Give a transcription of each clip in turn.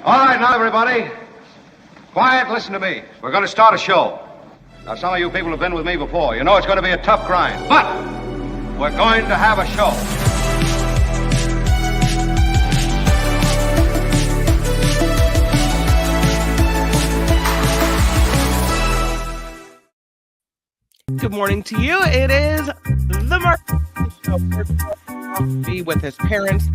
All right, now, everybody. Quiet, listen to me. We're going to start a show. Now, some of you people have been with me before. You know it's going to be a tough grind, but we're going to have a show. Good morning to you. It is the Mark Show. Be with his parents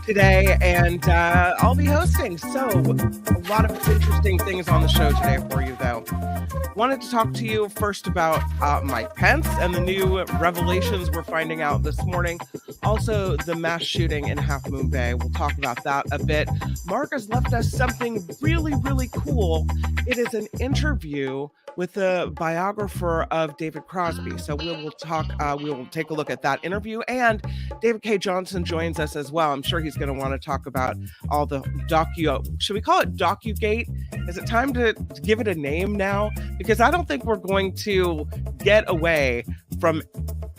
today, and I'll be hosting. So, a lot of interesting things on the show today for you, though. Wanted to talk to you first about Mike Pence and the new revelations we're finding out this morning. Also, the mass shooting in Half Moon Bay. We'll talk about that a bit. Mark has left us something really, really cool. It is an interview with the biographer of David Crosby. So we will take a look at that interview, and David K. Johnson joins us as well. I'm sure he's going to want to talk about all the should we call it DocuGate? Is it time to give it a name now? Because I don't think we're going to get away from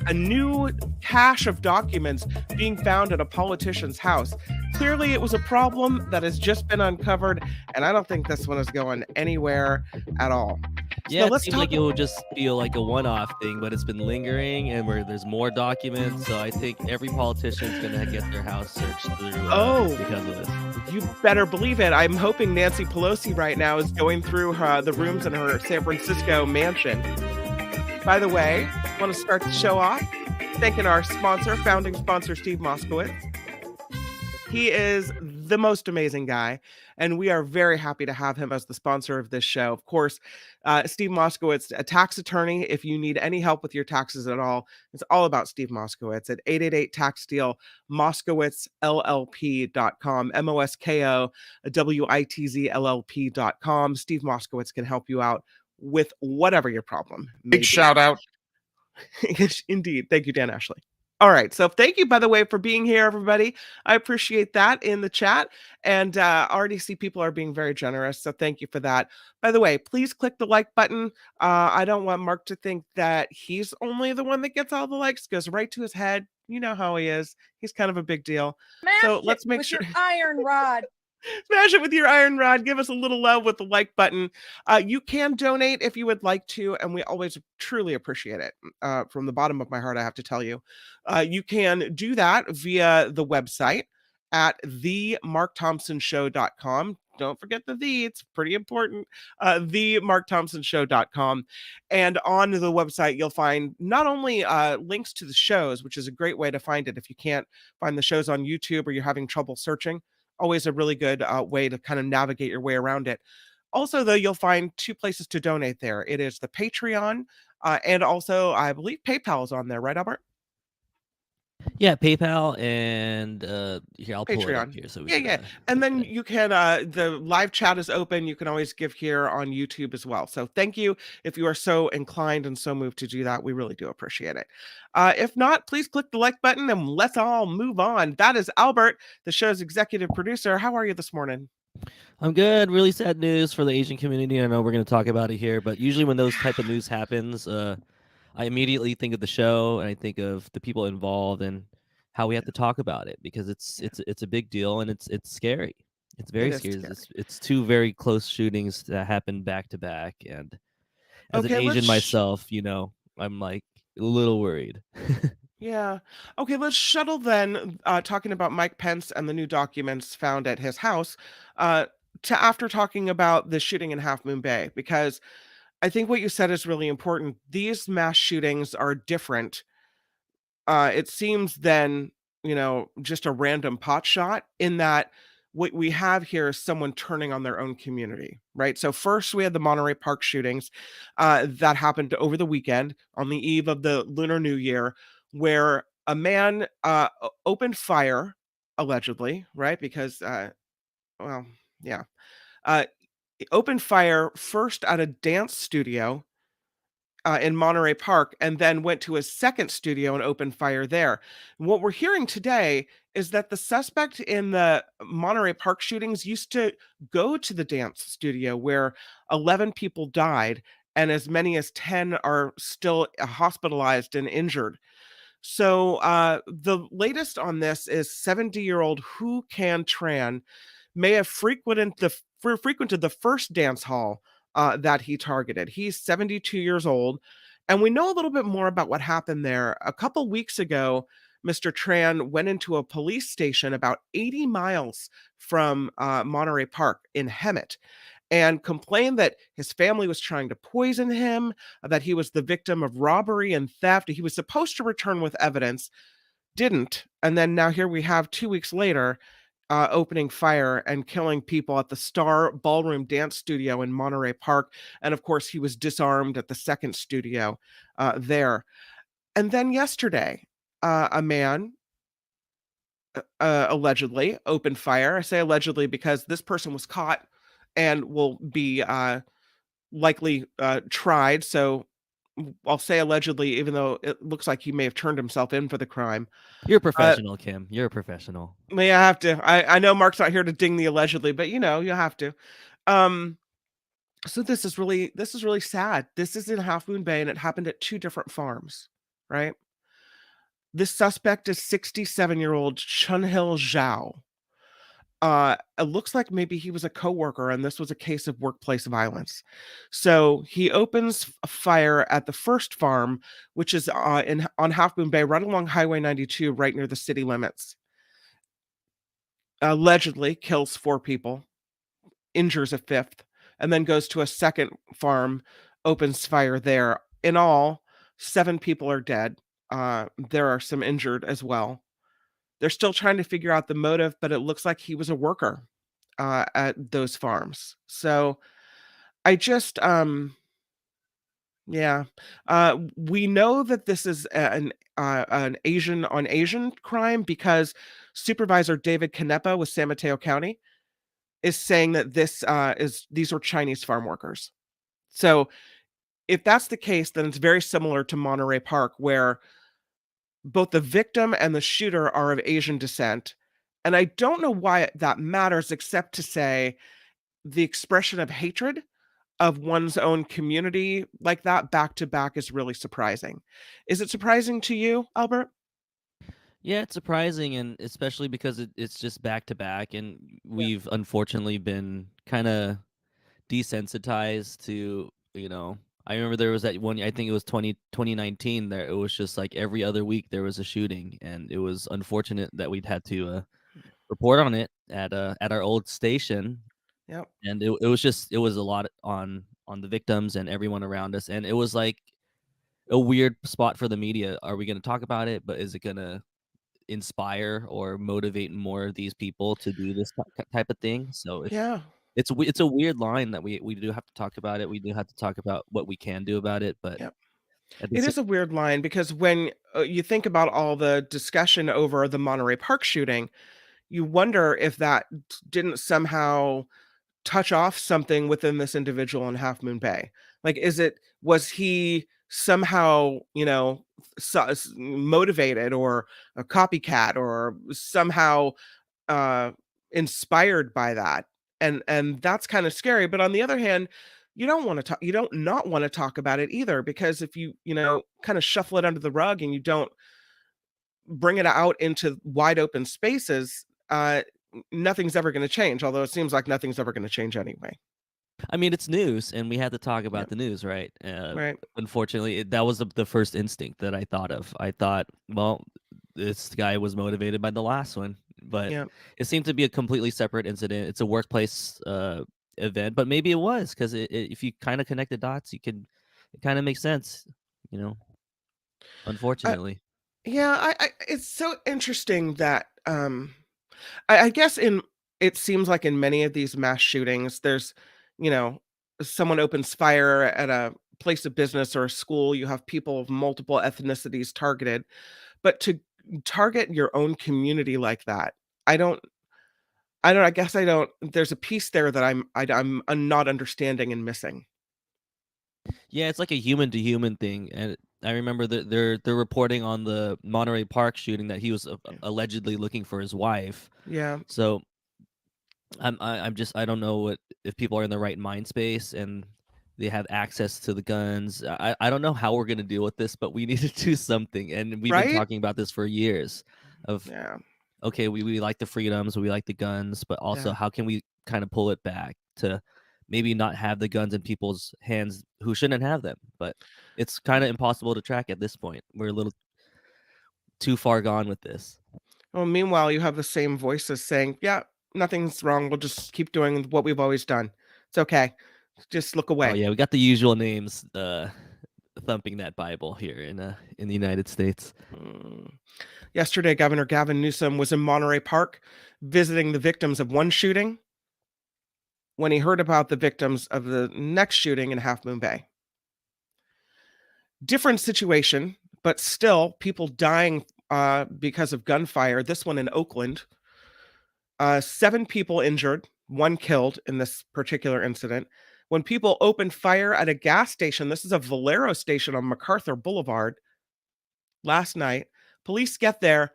a new cache of documents being found at a politician's house. Clearly, it was a problem that has just been uncovered, and I don't think this one is going anywhere at all. Yeah, it seems like it will just feel like a one-off thing, but it's been lingering, and where there's more documents. So I think every politician is going to get their house searched through because of this. You better believe it. I'm hoping Nancy Pelosi right now is going through the rooms in her San Francisco mansion. By the way, I want to start the show off thanking our sponsor, founding sponsor, Steve Moskowitz. He is the most amazing guy, and we are very happy to have him as the sponsor of this show. Of course, Steve Moskowitz, a tax attorney. If you need any help with your taxes at all, it's all about Steve Moskowitz at 888-TAX-STEAL, MoskowitzLLP.com, MoskowItzLLP.com. Steve Moskowitz can help you out with whatever your problem may be. Big shout out. Indeed. Thank you, Dan Ashley. All right. So thank you, by the way, for being here, everybody. I appreciate that in the chat. And already see people are being very generous. So thank you for that. By the way, please click the like button. I don't want Mark to think that he's only the one that gets all the likes. It goes right to his head. You know how he is. He's kind of a big deal. So let's make sure. Your iron rod. Smash it with your iron rod. Give us a little love with the like button. You can donate if you would like to, and we always truly appreciate it. From the bottom of my heart, I have to tell you. You can do that via the website at themarkthompsonshow.com. Don't forget the it's pretty important. Themarkthompsonshow.com. And on the website, you'll find not only links to the shows, which is a great way to find it if you can't find the shows on YouTube or you're having trouble searching. Always a really good way to kind of navigate your way around it. Also, though, you'll find two places to donate there. It is the Patreon, and also, I believe PayPal is on there, right, Albert? Yeah, PayPal and here, I'll pull it up Patreon. here. So and then you can, the live chat is open. You can always give here on YouTube as well. So thank you if you are so inclined and so moved to do that. We really do appreciate it. If not, please click the like button and let's all move on. That is Albert, the show's executive producer. How are you this morning? I'm good. Really sad news for the Asian community. I know we're going to talk about it here, but usually when those type of news happens, I immediately think of the show and I think of the people involved and how we have to talk about it because it's a big deal and it's scary. It's very scary. It's two very close shootings that happened back to back, and as an Asian myself, I'm like a little worried. Yeah. Okay, let's shuttle then, talking about Mike Pence and the new documents found at his house, to after talking about the shooting in Half Moon Bay, because I think what you said is really important. These mass shootings are different. It seems then, just a random pot shot in that what we have here is someone turning on their own community, right? So first we had the Monterey Park shootings that happened over the weekend on the eve of the Lunar New Year, where a man opened fire, allegedly, right? Because, opened fire first at a dance studio in Monterey Park, and then went to a second studio and opened fire there. And what we're hearing today is that the suspect in the Monterey Park shootings used to go to the dance studio where 11 people died, and as many as 10 are still hospitalized and injured. So the latest on this is 70-year-old Hu Can Tran may have frequented the first dance hall that he targeted. He's 72 years old, and we know a little bit more about what happened there. A couple weeks ago, Mr. Tran went into a police station about 80 miles from Monterey Park in Hemet and complained that his family was trying to poison him, that he was the victim of robbery and theft. He was supposed to return with evidence, didn't. And then now here we have 2 weeks later, opening fire and killing people at the Star Ballroom Dance Studio in Monterey Park. And of course, he was disarmed at the second studio there. And then yesterday, a man allegedly opened fire. I say allegedly because this person was caught and will be likely tried. So I'll say allegedly, even though it looks like he may have turned himself in for the crime. You're a professional, Kim. You're a professional. I have to. I know Mark's not here to ding the allegedly, but you have to. So this is really sad. This is in Half Moon Bay, and it happened at 2 different farms, right? This suspect is 67-year-old Chunhil Zhao. It looks like maybe he was a coworker and this was a case of workplace violence. So he opens a fire at the first farm, which is on Half Moon Bay, right along Highway 92, right near the city limits. Allegedly kills 4 people, injures a 5th, and then goes to a second farm, opens fire there. In all, 7 people are dead. There are some injured as well. They're still trying to figure out the motive, but it looks like he was a worker at those farms. So I just, we know that this is an Asian on Asian crime because Supervisor David Canepa with San Mateo County is saying that these are Chinese farm workers. So if that's the case, then it's very similar to Monterey Park, where both the victim and the shooter are of Asian descent. And I don't know why that matters, except to say the expression of hatred of one's own community like that back to back is really surprising. Is it surprising to you, Albert? Yeah, it's surprising, and especially because it's just back to back, and we've unfortunately been kind of desensitized to, I remember there was that one, I think it was 2019, there it was just like every other week there was a shooting, and it was unfortunate that we'd had to report on it at our old station. Yep. And it was a lot on the victims and everyone around us, and it was like a weird spot for the media. Are we going to talk about it, but is it going to inspire or motivate more of these people to do this type of thing? So it's a weird line that we do have to talk about it. We do have to talk about what we can do about it, but it is a weird line because when you think about all the discussion over the Monterey Park shooting, you wonder if that didn't somehow touch off something within this individual in Half Moon Bay. Like, was he somehow, motivated or a copycat or somehow inspired by that? And that's kind of scary. But on the other hand, you don't not want to talk about it either, because if you kind of shuffle it under the rug and you don't bring it out into wide open spaces, nothing's ever going to change, although it seems like nothing's ever going to change anyway. I mean, it's news, and we had to talk about the news, right? Right. Unfortunately, that was the first instinct that I thought of. I thought, well, this guy was motivated by the last one, but it seemed to be a completely separate incident. It's a workplace event, but maybe it was, because if you kind of connect the dots, it kind of makes sense, unfortunately. It's so interesting that I guess it seems like in many of these mass shootings, there's, someone opens fire at a place of business or a school, you have people of multiple ethnicities targeted, but to target your own community like that, there's a piece there that I'm not understanding and missing. Yeah, it's like a human to human thing, and I remember that they're reporting on the Monterey Park shooting that he was allegedly looking for his wife. Yeah. So I don't know if people are in the right mind space and they have access to the guns. I don't know how we're gonna deal with this, but we need to do something, and we've been talking about this for years. okay, we like the freedoms, we like the guns, but also Yeah. how can we kind of pull it back to maybe not have the guns in people's hands who shouldn't have them? But it's kind of impossible to track at this point. We're a little too far gone with this. Well, meanwhile, you have the same voices saying, "Yeah, nothing's wrong. We'll just keep doing what we've always done. It's okay. Just look Oh away." yeah, we got the usual names thumping that Bible here in the United States. Mm. Yesterday, Governor Gavin Newsom was in Monterey Park visiting the victims of one shooting when he heard about the victims of the next shooting in Half Moon Bay. Different situation, but still people dying because of gunfire. This one in Oakland. 7 people injured, 1 killed in this particular incident. When people opened fire at a gas station, this is a Valero station on MacArthur Boulevard last night. Police get there,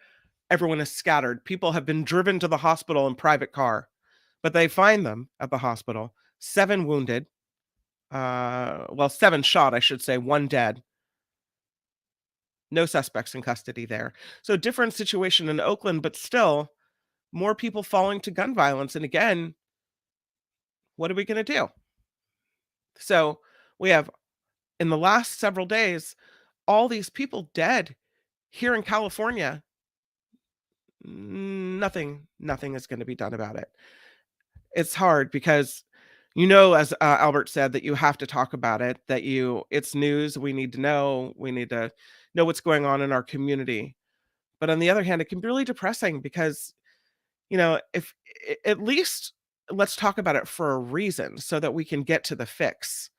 everyone is scattered. People have been driven to the hospital in private car, but they find them at the hospital. 7 wounded. 7 shot, I should say, 1 dead. No suspects in custody there. So different situation in Oakland, but still more people falling to gun violence. And again, what are we going to do? So we have, in the last several days, all these people dead here in California. Nothing is going to be done about it. It's hard because, as Albert said, that you have to talk about it, that it's news. We need to know what's going on in our community. But on the other hand, it can be really depressing because, if at least let's talk about it for a reason so that we can get to the fix.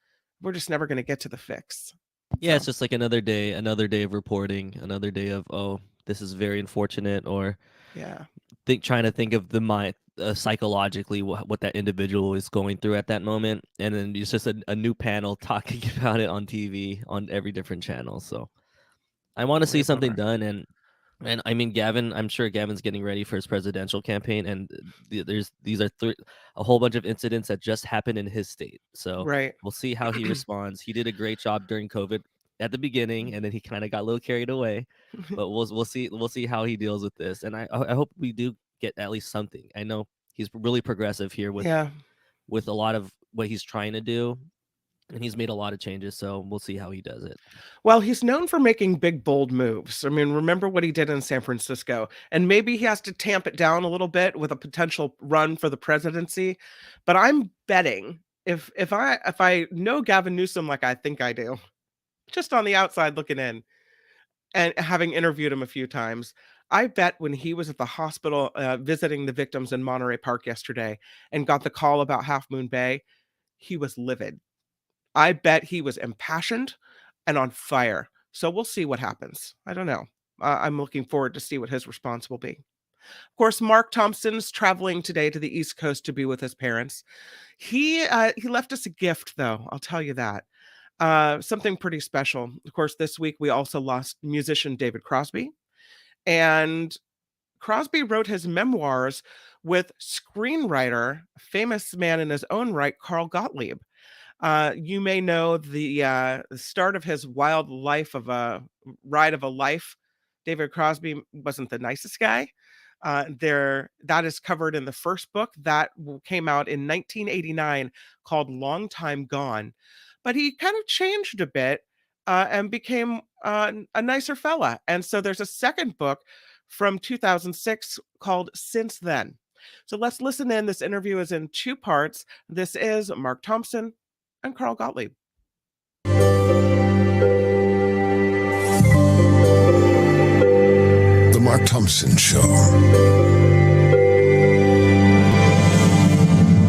We're just never going to get to the fix. Yeah, it's just like another day of reporting, another day of, oh, this is very unfortunate, or Yeah. trying to think of the mind psychologically what that individual is going through at that moment, and then it's just a new panel talking about it on TV on every different channel. So I want to see something done, and I mean, Gavin, I'm sure Gavin's getting ready for his presidential campaign, and these are a whole bunch of incidents that just happened in his state. So Right. we'll see how he responds. He did a great job during COVID at the beginning, and then he kind of got a little carried away. But we'll see how he deals with this, and I hope we do get at least something. I know he's really progressive here with a lot of what he's trying to do. And he's made a lot of changes, so we'll see how he does it. Well, he's known for making big, bold moves. I mean, remember what he did in San Francisco. And maybe he has to tamp it down a little bit with a potential run for the presidency. But I'm betting if I know Gavin Newsom like I think I do, just on the outside looking in and having interviewed him a few times, I bet when he was at the hospital visiting the victims in Monterey Park yesterday and got the call about Half Moon Bay, he was livid. I bet he was impassioned and on fire. So we'll see what happens. I don't know. I'm looking forward to see what his response will be. Of course, Mark Thompson's traveling today to the East Coast to be with his parents. He left us a gift, though. I'll tell you that. Something pretty special. Of course, this week we also lost musician David Crosby. And Crosby wrote his memoirs with screenwriter, famous man in his own right, Carl Gottlieb. You may know the start of his wild life of a ride of a life. David Crosby wasn't the nicest guy. That is covered in the first book that came out in 1989 called Long Time Gone. But he kind of changed a bit and became a nicer fella. And so there's a second book from 2006 called Since Then. So let's listen in. This interview is in 2 parts. This is Mark Thompson and Carl Gottlieb. The Mark Thompson Show.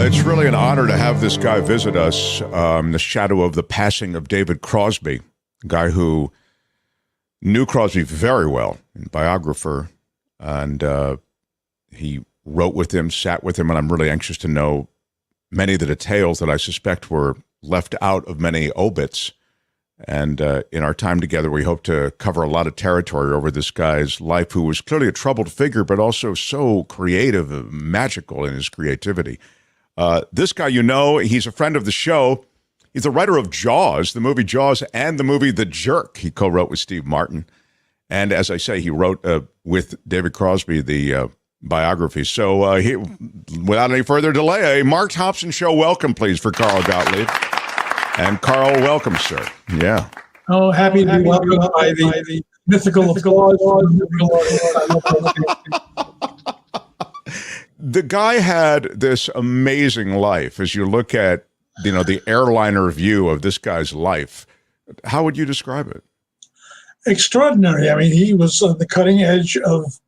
It's really an honor to have this guy visit us in the shadow of the passing of David Crosby, a guy who knew Crosby very well, a biographer, and he wrote with him, sat with him, and I'm really anxious to know many of the details that I suspect were left out of many obits. And in our time together, we hope to cover a lot of territory over this guy's life, who was clearly a troubled figure, but also so creative, magical in his creativity. This guy, he's a friend of the show. He's the writer of Jaws, the movie Jaws, and the movie The Jerk. He co-wrote with Steve Martin. And as I say, he wrote with David Crosby the biography. So without any further delay, a Mark Thompson Show welcome, please, for Carl Gottlieb. And Carl, welcome, sir. Yeah. Oh, happy to be welcomed by the mythical applause. The guy had this amazing life. As you look at, the airliner view of this guy's life, how would you describe it? Extraordinary. I mean, he was on the cutting edge of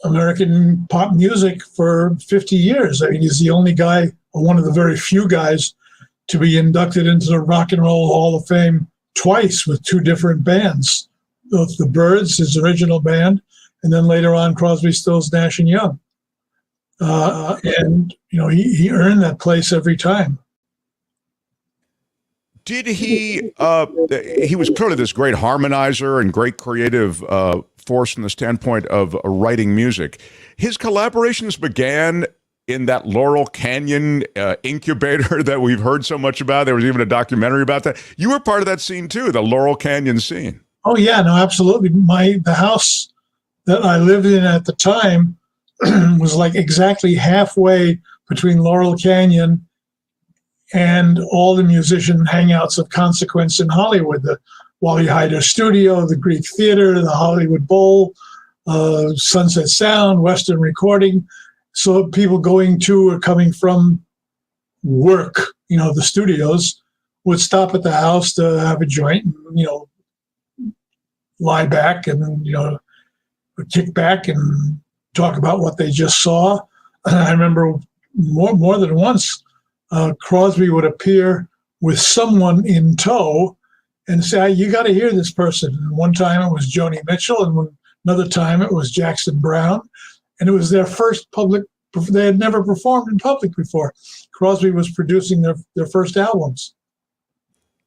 American pop music for 50 years. I mean, he's the only guy, or one of the very few guys, to be inducted into the Rock and Roll Hall of Fame twice with two different bands. Both the Byrds, his original band, and then later on Crosby, Stills, Nash and Young. And he earned that place every time. Did he? He was clearly this great harmonizer and great creative force from the standpoint of writing music. His collaborations began in that Laurel Canyon incubator that we've heard so much about. There was even a documentary about that. You were part of that scene too, the Laurel Canyon scene. Oh yeah, no, absolutely. The house that I lived in at the time was like exactly halfway between Laurel Canyon and all the musician hangouts of consequence in Hollywood, the Wally Heider Studio, the Greek Theater, the Hollywood Bowl, Sunset Sound, Western Recording. So people going to or coming from work, the studios, would stop at the house to have a joint and, lie back and, would kick back and talk about what they just saw. I remember more than once, Crosby would appear with someone in tow and say, you got to hear this person. And one time it was Joni Mitchell, and another time it was Jackson Browne. And it was their first public, they had never performed in public before. Crosby was producing their first albums.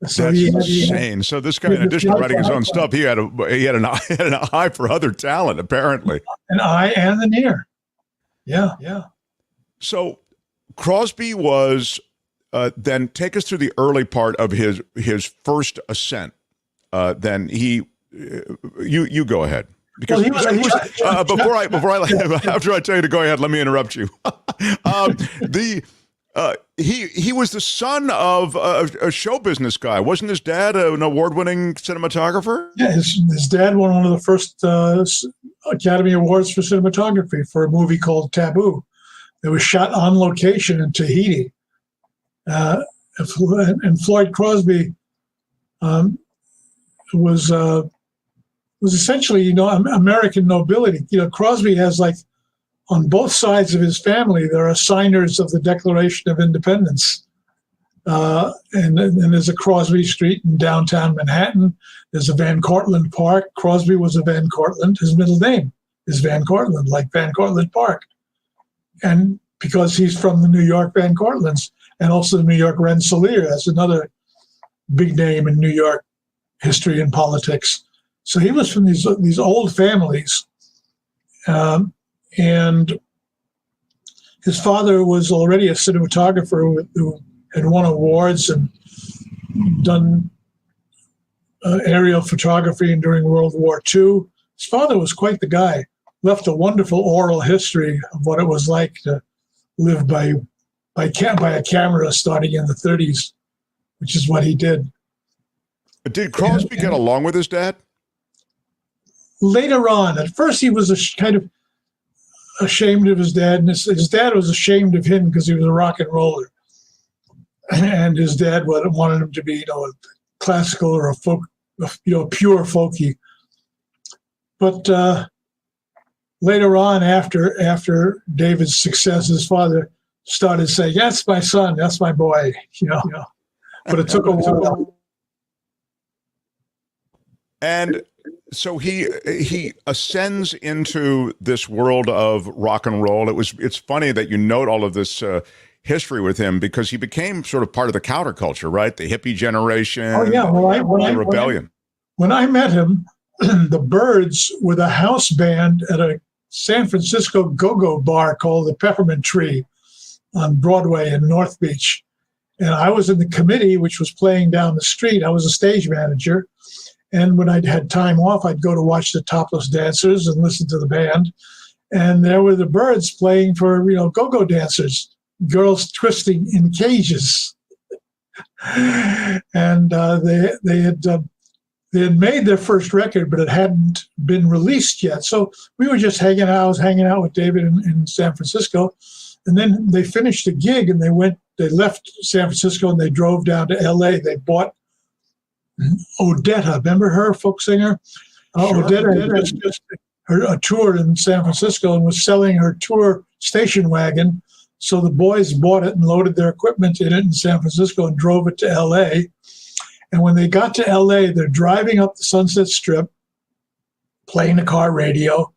So that's insane. So this guy, in addition to writing his own stuff, he had an eye for other talent, apparently. An eye and an ear. Yeah. So Crosby was, then take us through the early part of his first ascent. Then you go ahead. Because after I tell you to go ahead, let me interrupt you. He was the son of a show business guy. Wasn't his dad an award-winning cinematographer? Yeah, his dad won one of the first Academy Awards for cinematography for a movie called Taboo. It was shot on location in Tahiti. And Floyd Crosby was essentially, American nobility. Crosby has, like, on both sides of his family, there are signers of the Declaration of Independence. And there's a Crosby Street in downtown Manhattan. There's a Van Cortlandt Park. Crosby was a Van Cortlandt. His middle name is Van Cortlandt, like Van Cortlandt Park. And because he's from the New York Van Cortlandts, and also the New York Rensselaer, that's another big name in New York history and politics. So he was from these old families. And his father was already a cinematographer who had won awards and done aerial photography during World War II. His father was quite the guy, left a wonderful oral history of what it was like to live by a camera starting in the 30s, which is what he did. Did Crosby get along with his dad? Later on, at first he was kind of ashamed of his dad, and his dad was ashamed of him because he was a rock and roller, and his dad wanted him to be, a classical or a folk, pure folky. But later on, after David's success, his father started saying, "That's my son, that's my boy," But it took a while. And so he ascends into this world of rock and roll. It's funny that you note all of this history with him, because he became sort of part of the counterculture, right? The hippie generation. Oh yeah, the rebellion. When I met him, the Byrds were the house band at a San Francisco go-go bar called the Peppermint Tree on Broadway in North Beach. And I was in the committee, which was playing down the street. I was a stage manager. And when I'd had time off, I'd go to watch the Topless Dancers and listen to the band. And there were the Byrds playing for, go-go dancers, girls twisting in cages. And they had made their first record, but it hadn't been released yet. So we were just hanging out. I was hanging out with David in San Francisco. And then they finished the gig and they left San Francisco and they drove down to LA. They bought Odetta, remember her, folk singer? Sure. Odetta had just a tour in San Francisco and was selling her tour station wagon. So the boys bought it and loaded their equipment in it in San Francisco and drove it to LA. And when they got to LA, they're driving up the Sunset Strip, playing the car radio,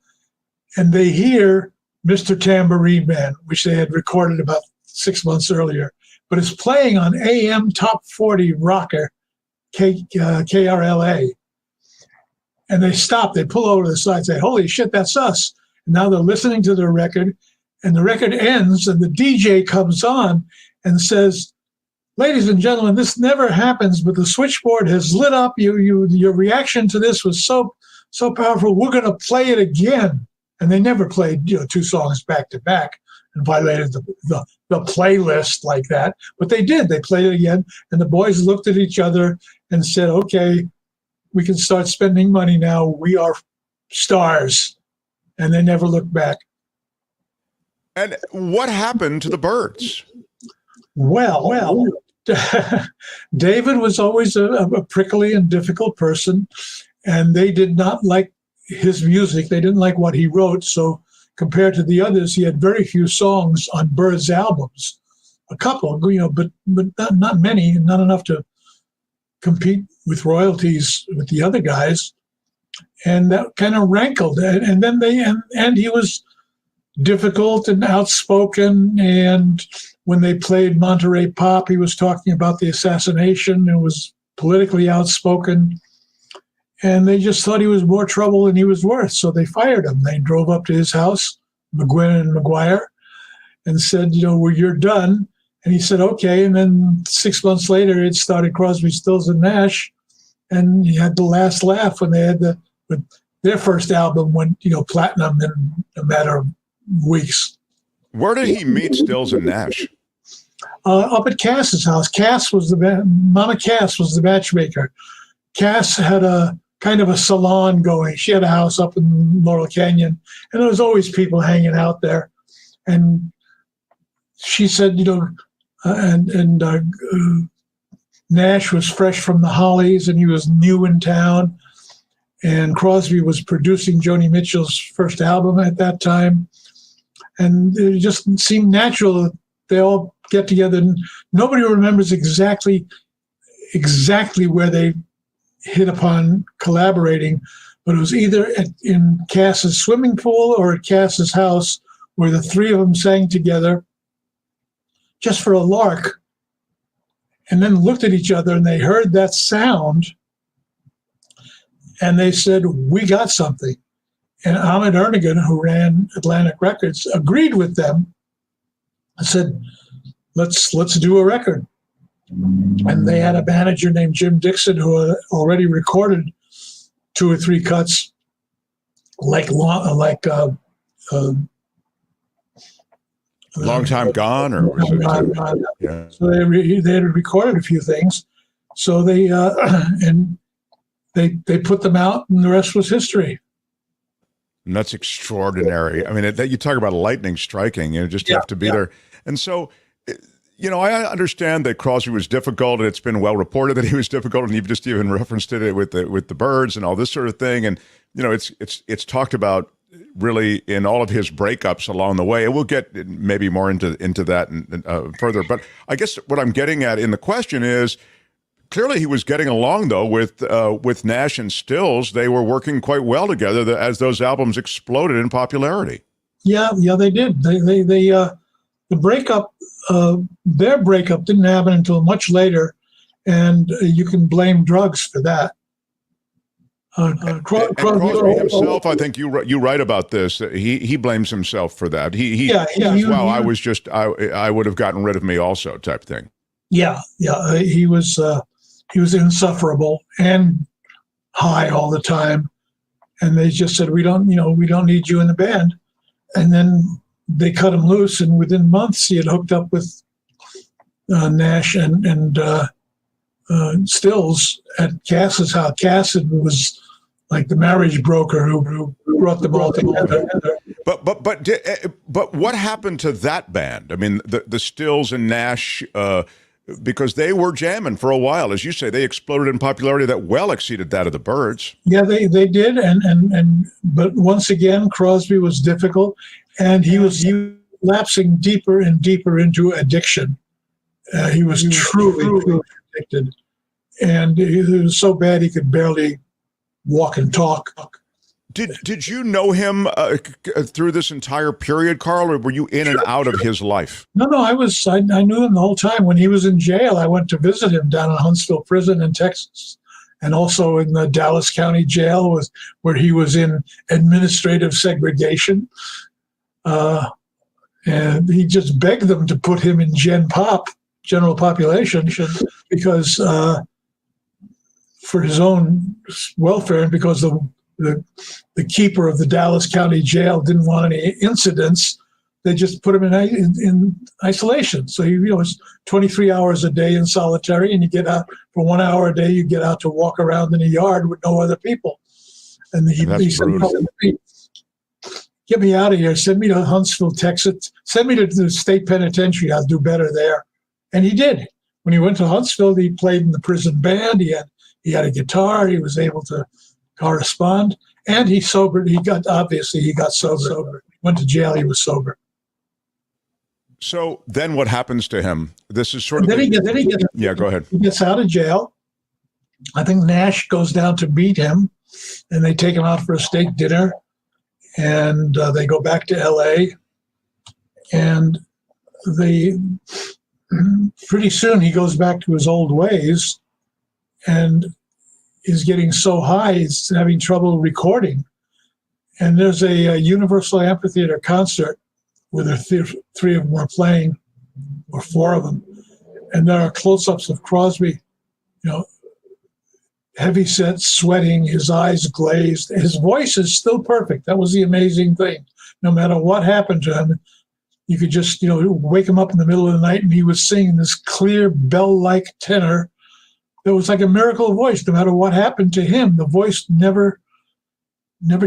and they hear Mr. Tambourine Man, which they had recorded about 6 months earlier, but it's playing on AM Top 40 rocker, KRLA. And they stop, they pull over to the side and say, holy shit, that's us. And now they're listening to the record, and the record ends, and the DJ comes on and says, ladies and gentlemen, this never happens, but the switchboard has lit up. Your reaction to this was so powerful. We're going to play it again. And they never played, 2 songs back to back and violated the playlist like that. But they did. They played it again. And the boys looked at each other and said, okay, we can start spending money now. We are stars. And they never looked back. And what happened to the Byrds? Well, David was always a prickly and difficult person, and they did not like his music. They didn't like what he wrote. So compared to the others, he had very few songs on Byrds albums. A couple, but not many, and not enough to compete with royalties with the other guys. And that kind of rankled. And then and he was difficult and outspoken. And when they played Monterey Pop, he was talking about the assassination and was politically outspoken. And they just thought he was more trouble than he was worth. So they fired him. They drove up to his house, McGuinn and McGuire, and said, well, you're done. And he said, okay. And then 6 months later, it started Crosby, Stills, and Nash. And he had the last laugh when they had their first album went, platinum in a matter of weeks. Where did he meet Stills and Nash? Up at Cass's house. Mama Cass was the matchmaker. Cass had a kind of a salon going. She had a house up in Laurel Canyon, and there was always people hanging out there. And she said, Nash was fresh from the Hollies, and he was new in town. And Crosby was producing Joni Mitchell's first album at that time. And it just seemed natural that they all get together. And nobody remembers exactly where they hit upon collaborating, but it was either in Cass's swimming pool or at Cass's house, where the three of them sang together just for a lark, and then looked at each other and they heard that sound and they said, we got something. And Ahmet Ertegun, who ran Atlantic Records, agreed with them and said, let's do a record. And they had a manager named Jim Dixon who had already recorded 2 or 3 cuts, Long Time Gone, or was it? Yeah. So they had recorded a few things. So they put them out, and the rest was history. And that's extraordinary. I mean, you talk about lightning striking. You have to be there. And so, I understand that Crosby was difficult, and it's been well reported that he was difficult, and you've just even referenced it with the Byrds and all this sort of thing. And it's talked about really in all of his breakups along the way. And we'll get maybe more into that and further. But I guess what I'm getting at in the question is, clearly he was getting along though with Nash and Stills. They were working quite well together as those albums exploded in popularity. Yeah, they did. The breakup, their breakup didn't happen until much later, and you can blame drugs for that. Crosby himself, I think you write about this. He blames himself for that. He says, "Wow, I would have gotten rid of me also," type thing. Yeah. He was insufferable, and high all the time. And they just said, we don't need you in the band. And then they cut him loose, and within months he had hooked up with Nash and Stills at Cass's house. Cass was like the marriage broker who brought them all together. But what happened to that band? I mean, the Stills and Nash, because they were jamming for a while, as you say, they exploded in popularity that well exceeded that of the Byrds. Yeah, they did, but once again, Crosby was difficult, and he was lapsing deeper and deeper into addiction. He was truly addicted, and it was so bad he could barely walk and talk. Did you know him through this entire period, Carl, or were you in and out of his life? No, I knew him the whole time. When he was in jail, I went to visit him down in Huntsville Prison in Texas, and also in the Dallas County Jail, where he was in administrative segregation. And he just begged them to put him in general population, because for his own welfare, and because the keeper of the Dallas County Jail didn't want any incidents. They just put him in isolation. So he was 23 hours a day in solitary, and you get out for 1 hour a day. You get out to walk around in a yard with no other people. And he said, "Get me out of here. Send me to Huntsville, Texas. Send me to the state penitentiary. I'll do better there." And he did. When he went to Huntsville, he played in the prison band. He had a guitar. He was able to correspond, and he sobered. He got sober. He went to jail. He was sober. So then, what happens to him? This is sort of. Yeah, go ahead. He gets out of jail. I think Nash goes down to meet him, and they take him out for a steak dinner, and they go back to L.A. And pretty soon he goes back to his old ways, and is getting so high he's having trouble recording. And there's a Universal Amphitheater concert where the three of them were playing, or four of them, and there are close-ups of Crosby, heavy set, sweating, his eyes glazed. His voice is still perfect. That was the amazing thing. No matter what happened to him, you could just wake him up in the middle of the night and he was singing this clear bell-like tenor. It was like a miracle voice. No matter what happened to him, the voice never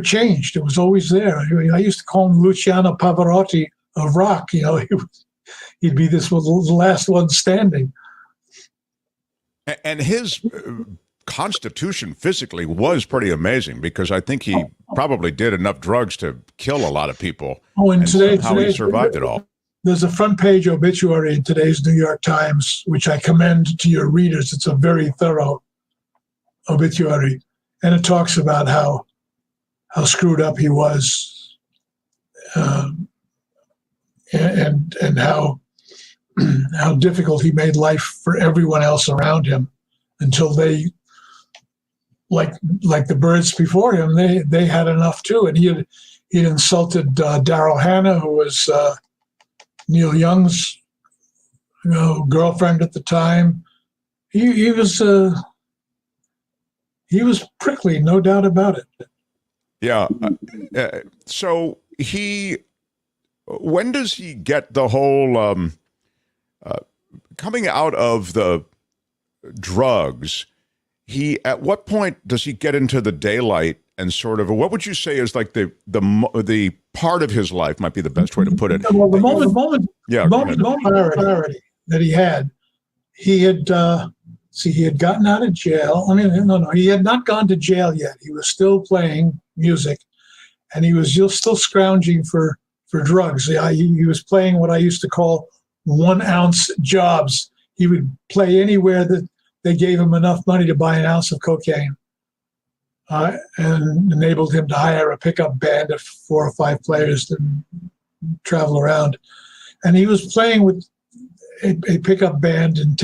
changed. It was always there. I used to call him Luciano Pavarotti of rock. He'd be the last one standing. And his constitution physically was pretty amazing, because I think he probably did enough drugs to kill a lot of people. Oh, and today he survived it all. There's a front page obituary in today's New York Times, which I commend to your readers. It's a very thorough obituary, and it talks about how screwed up he was, and how difficult he made life for everyone else around him, until they, like the Byrds before him, they had enough too. And he'd insulted Daryl Hannah, who was Neil Young's girlfriend at the time. He was prickly, no doubt about it. Yeah. So when does he get the whole coming out of the drugs? At what point does he get into the daylight, and sort of, what would you say is like the part of his life, might be the best way to put it? Well, the moment of clarity that he had gotten out of jail. I mean, no, he had not gone to jail yet. He was still playing music, and he was still scrounging for drugs. He was playing what I used to call 1 ounce jobs. He would play anywhere that they gave him enough money to buy an ounce of cocaine, and enabled him to hire a pickup band of 4 or 5 players to travel around. And he was playing with a pickup band in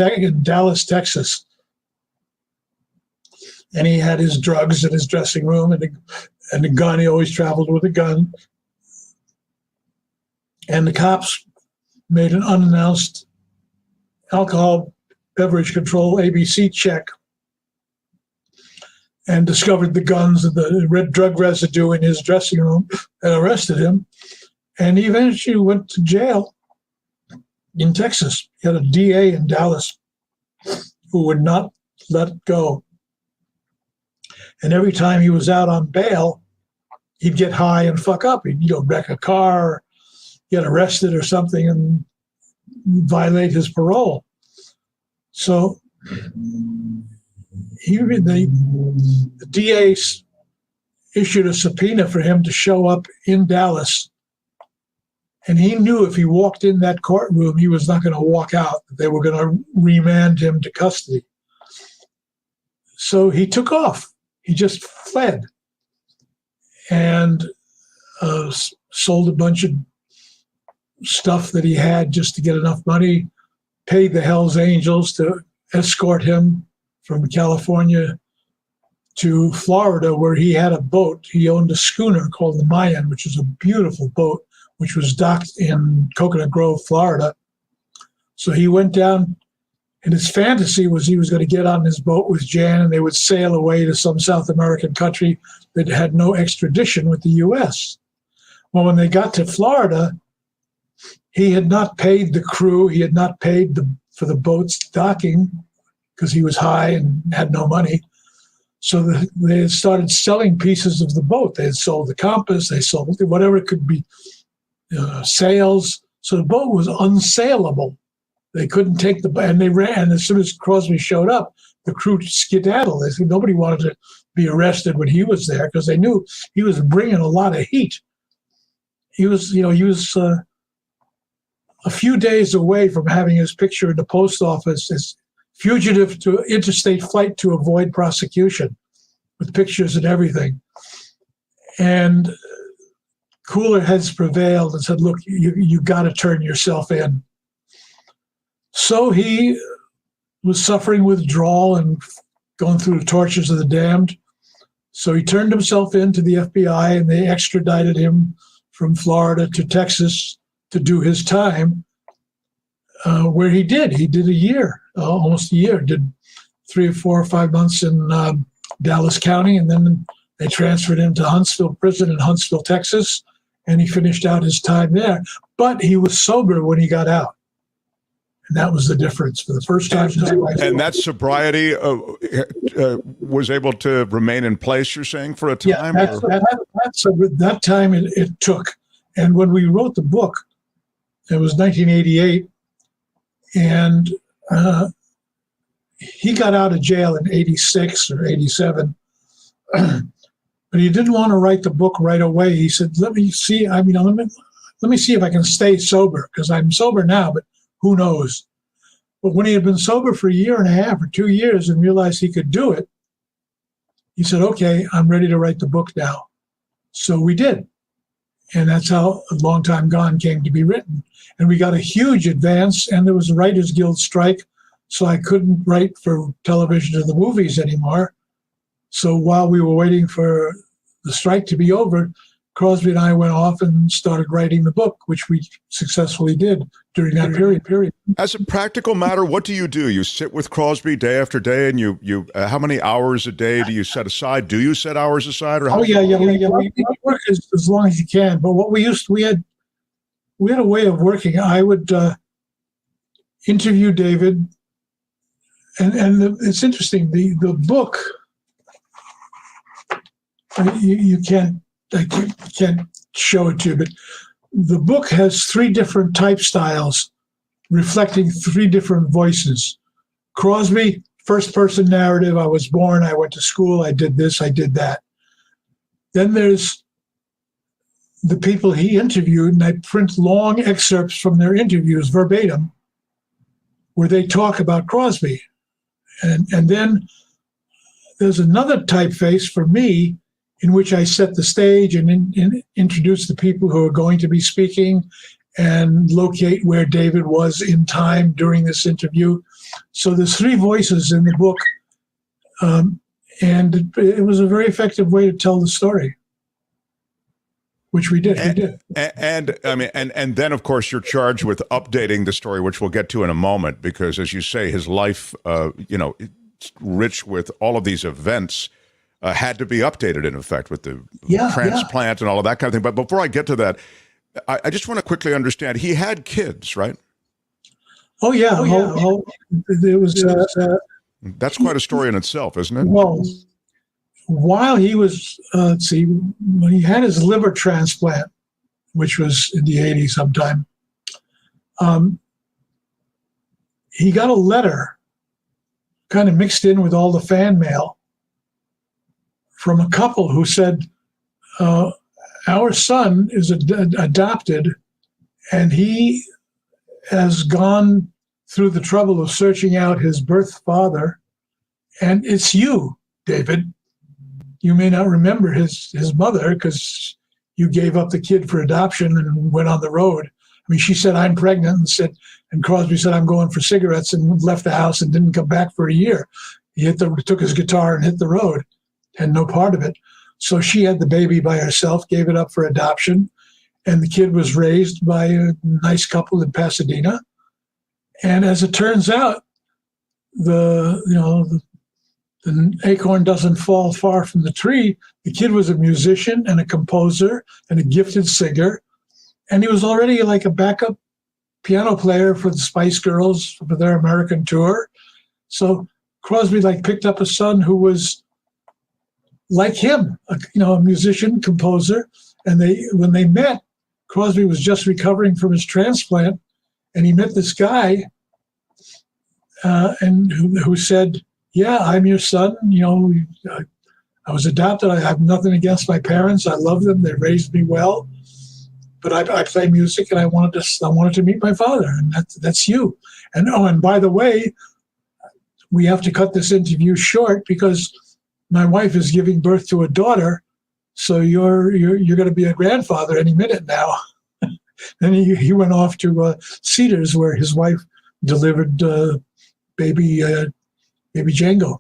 Dallas, Texas. And he had his drugs in his dressing room, and a gun. He always traveled with a gun. And the cops made an unannounced alcohol beverage control ABC check. and discovered the guns and the red drug residue in his dressing room and arrested him. And he eventually went to jail in Texas. He had a DA in Dallas who would not let it go. And every time he was out on bail, he'd get high and fuck up. He'd wreck a car, get arrested or something, and violate his parole. So the DA issued a subpoena for him to show up in Dallas. And he knew if he walked in that courtroom, he was not going to walk out. They were going to remand him to custody. So he took off. He just fled and sold a bunch of stuff that he had just to get enough money, paid the Hells Angels to escort him from California to Florida, where he had a boat. He owned a schooner called the Mayan, which was a beautiful boat, which was docked in Coconut Grove, Florida. So he went down, and his fantasy was he was going to get on his boat with Jan, and they would sail away to some South American country that had no extradition with the U.S. Well, when they got to Florida, he had not paid the crew. He had not paid for the boat's docking because he was high and had no money. So they had started selling pieces of the boat. They had sold the compass. They sold whatever it could be, sails. So the boat was unsaleable. They couldn't take and they ran. And as soon as Crosby showed up, the crew skedaddled. They said nobody wanted to be arrested when he was there because they knew he was bringing a lot of heat. He was a few days away from having his picture in the post office as fugitive to interstate flight to avoid prosecution, with pictures and everything. And cooler heads prevailed and said, look, you got to turn yourself in. So he was suffering withdrawal and going through the tortures of the damned. So he turned himself in to the FBI, and they extradited him from Florida to Texas to do his time, where he did a year, almost a year, did 3 or 4 or 5 months in Dallas County, and then they transferred him to Huntsville Prison in Huntsville, Texas, and he finished out his time there. But he was sober when he got out. And that was the difference for the first time. And that sobriety was able to remain in place, you're saying, for a time? Yeah, that time it took. And when we wrote the book, it was 1988, and he got out of jail in 86 or 87. But he didn't want to write the book right away. He said, let me see if I can stay sober, because I'm sober now, but who knows? But when he had been sober for 1.5 years or 2 years and realized he could do it, he said, okay, I'm ready to write the book now. So we did. And that's how A Long Time Gone came to be written. And we got a huge advance, and there was a Writers Guild strike, so I couldn't write for television or the movies anymore. So while we were waiting for the strike to be over, Crosby and I went off and started writing the book, which we successfully did during that period. As a practical matter, what do? You sit with Crosby day after day, and you how many hours a day do you set aside? Do you set hours aside? Or how We work as long as you can. But what we had a way of working. I would interview David, and it's interesting. The book, you can't. I can't show it to you, but the book has 3 different type styles reflecting 3 different voices. Crosby, first-person narrative. I was born, I went to school, I did this, I did that. Then there's the people he interviewed, and I print long excerpts from their interviews verbatim where they talk about Crosby. And then there's another typeface for me, in which I set the stage and introduce the people who are going to be speaking and locate where David was in time during this interview. So there's 3 voices in the book, and it was a very effective way to tell the story, which we did. And I mean, and then of course you're charged with updating the story, which we'll get to in a moment, because as you say, his life, it's rich with all of these events. had to be updated, in effect, with the Yeah, transplant and all of that kind of thing. But before I get to that, I just want to quickly understand. He had kids, right? Oh yeah. There was. That's quite a story in itself, isn't it? Well, while he was, let's see, when he had his liver transplant, which was in the 80s sometime, he got a letter kind of mixed in with all the fan mail from a couple who said, our son is adopted, and he has gone through the trouble of searching out his birth father, and it's you, David. You may not remember his mother because you gave up the kid for adoption and went on the road. I mean, she said, I'm pregnant, and Crosby said, I'm going for cigarettes, and left the house and didn't come back for a year. He took his guitar and hit the road, had no part of it. So she had the baby by herself, gave it up for adoption, and the kid was raised by a nice couple in Pasadena. And as it turns out, the acorn doesn't fall far from the tree. The kid was a musician and a composer and a gifted singer, and he was already like a backup piano player for the Spice Girls for their American tour. So Crosby picked up a son who was like him, a musician, composer, and when they met, Crosby was just recovering from his transplant, and he met this guy, and who said, "Yeah, I'm your son. I was adopted. I have nothing against my parents. I love them. They raised me well, but I play music, and I wanted to meet my father, and that's you. And by the way, we have to cut this interview short because my wife is giving birth to a daughter, so you're going to be a grandfather any minute now." Then he went off to Cedars, where his wife delivered baby Django.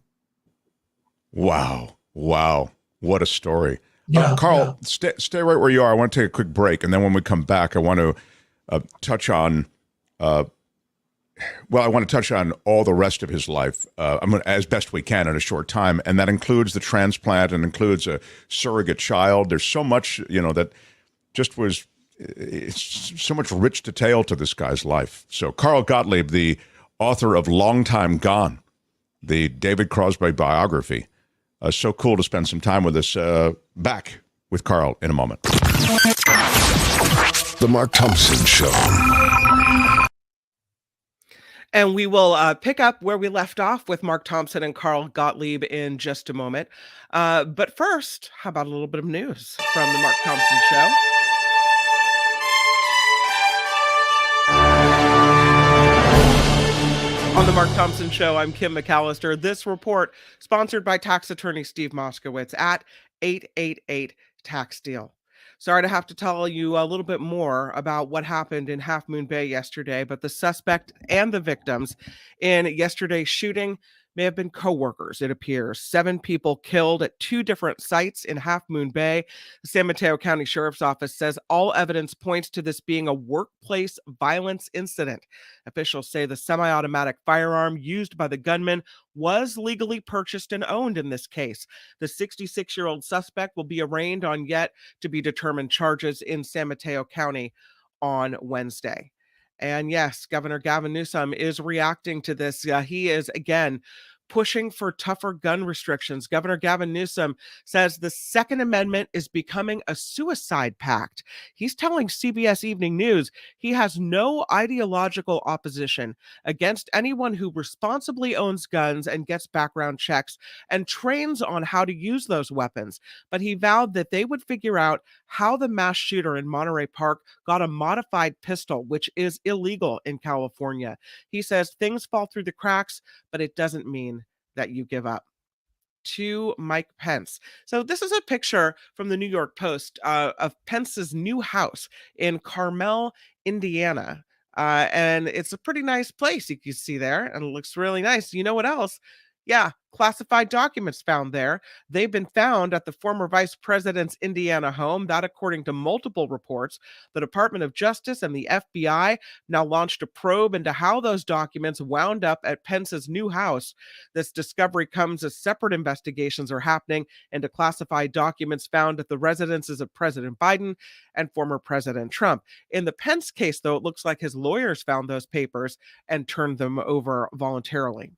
Wow. What a story. Yeah, Carl, stay right where you are. I want to take a quick break, and then when we come back, I want to touch on I want to touch on all the rest of his life, as best we can in a short time, and that includes the transplant and includes a surrogate child. There's so much, that just was so much rich detail to this guy's life. So Carl Gottlieb, the author of Long Time Gone, the David Crosby biography. So cool to spend some time with us. Back with Carl in a moment. The Mark Thompson Show. And we will pick up where we left off with Mark Thompson and Carl Gottlieb in just a moment. But first, how about a little bit of news from the Mark Thompson Show? On the Mark Thompson Show, I'm Kim McAllister. This report sponsored by tax attorney Steve Moskowitz at 888 Tax Deal. Sorry to have to tell you a little bit more about what happened in Half Moon Bay yesterday, but the suspect and the victims in yesterday's shooting may have been co-workers, it appears. 7 people killed at 2 different sites in Half Moon Bay. The San Mateo County Sheriff's Office says all evidence points to this being a workplace violence incident. Officials say the semi-automatic firearm used by the gunman was legally purchased and owned in this case. The 66-year-old suspect will be arraigned on yet to be determined charges in San Mateo County on Wednesday. And yes, Governor Gavin Newsom is reacting to this. He is, again, pushing for tougher gun restrictions. Governor Gavin Newsom says the Second Amendment is becoming a suicide pact. He's telling CBS Evening News he has no ideological opposition against anyone who responsibly owns guns and gets background checks and trains on how to use those weapons. But he vowed that they would figure out how the mass shooter in Monterey Park got a modified pistol, which is illegal in California. He says things fall through the cracks, but it doesn't mean that you give up. To Mike Pence. So this is a picture from the New York Post of Pence's new house in Carmel, Indiana. And it's a pretty nice place you can see there, and it looks really nice. You know what else? Yeah, classified documents found there. They've been found at the former vice president's Indiana home. That, according to multiple reports, the Department of Justice and the FBI now launched a probe into how those documents wound up at Pence's new house. This discovery comes as separate investigations are happening into classified documents found at the residences of President Biden and former President Trump. In the Pence case, though, it looks like his lawyers found those papers and turned them over voluntarily.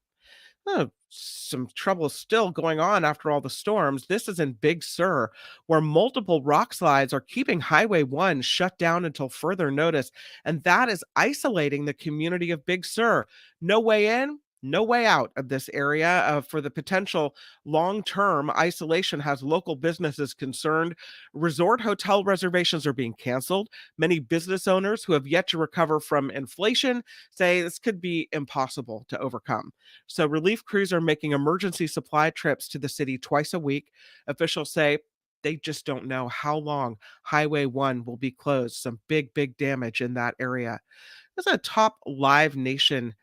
Some trouble still going on after all the storms. This is in Big Sur, where multiple rock slides are keeping Highway 1 shut down until further notice, and that is isolating the community of Big Sur. No way in, no way out of this area. For the potential long-term isolation has local businesses concerned. Resort hotel reservations are being canceled. Many business owners who have yet to recover from inflation say this could be impossible to overcome. So relief crews are making emergency supply trips to the city twice a week. Officials say they just don't know how long Highway 1 will be closed. Some big damage in that area. There's a top Live Nation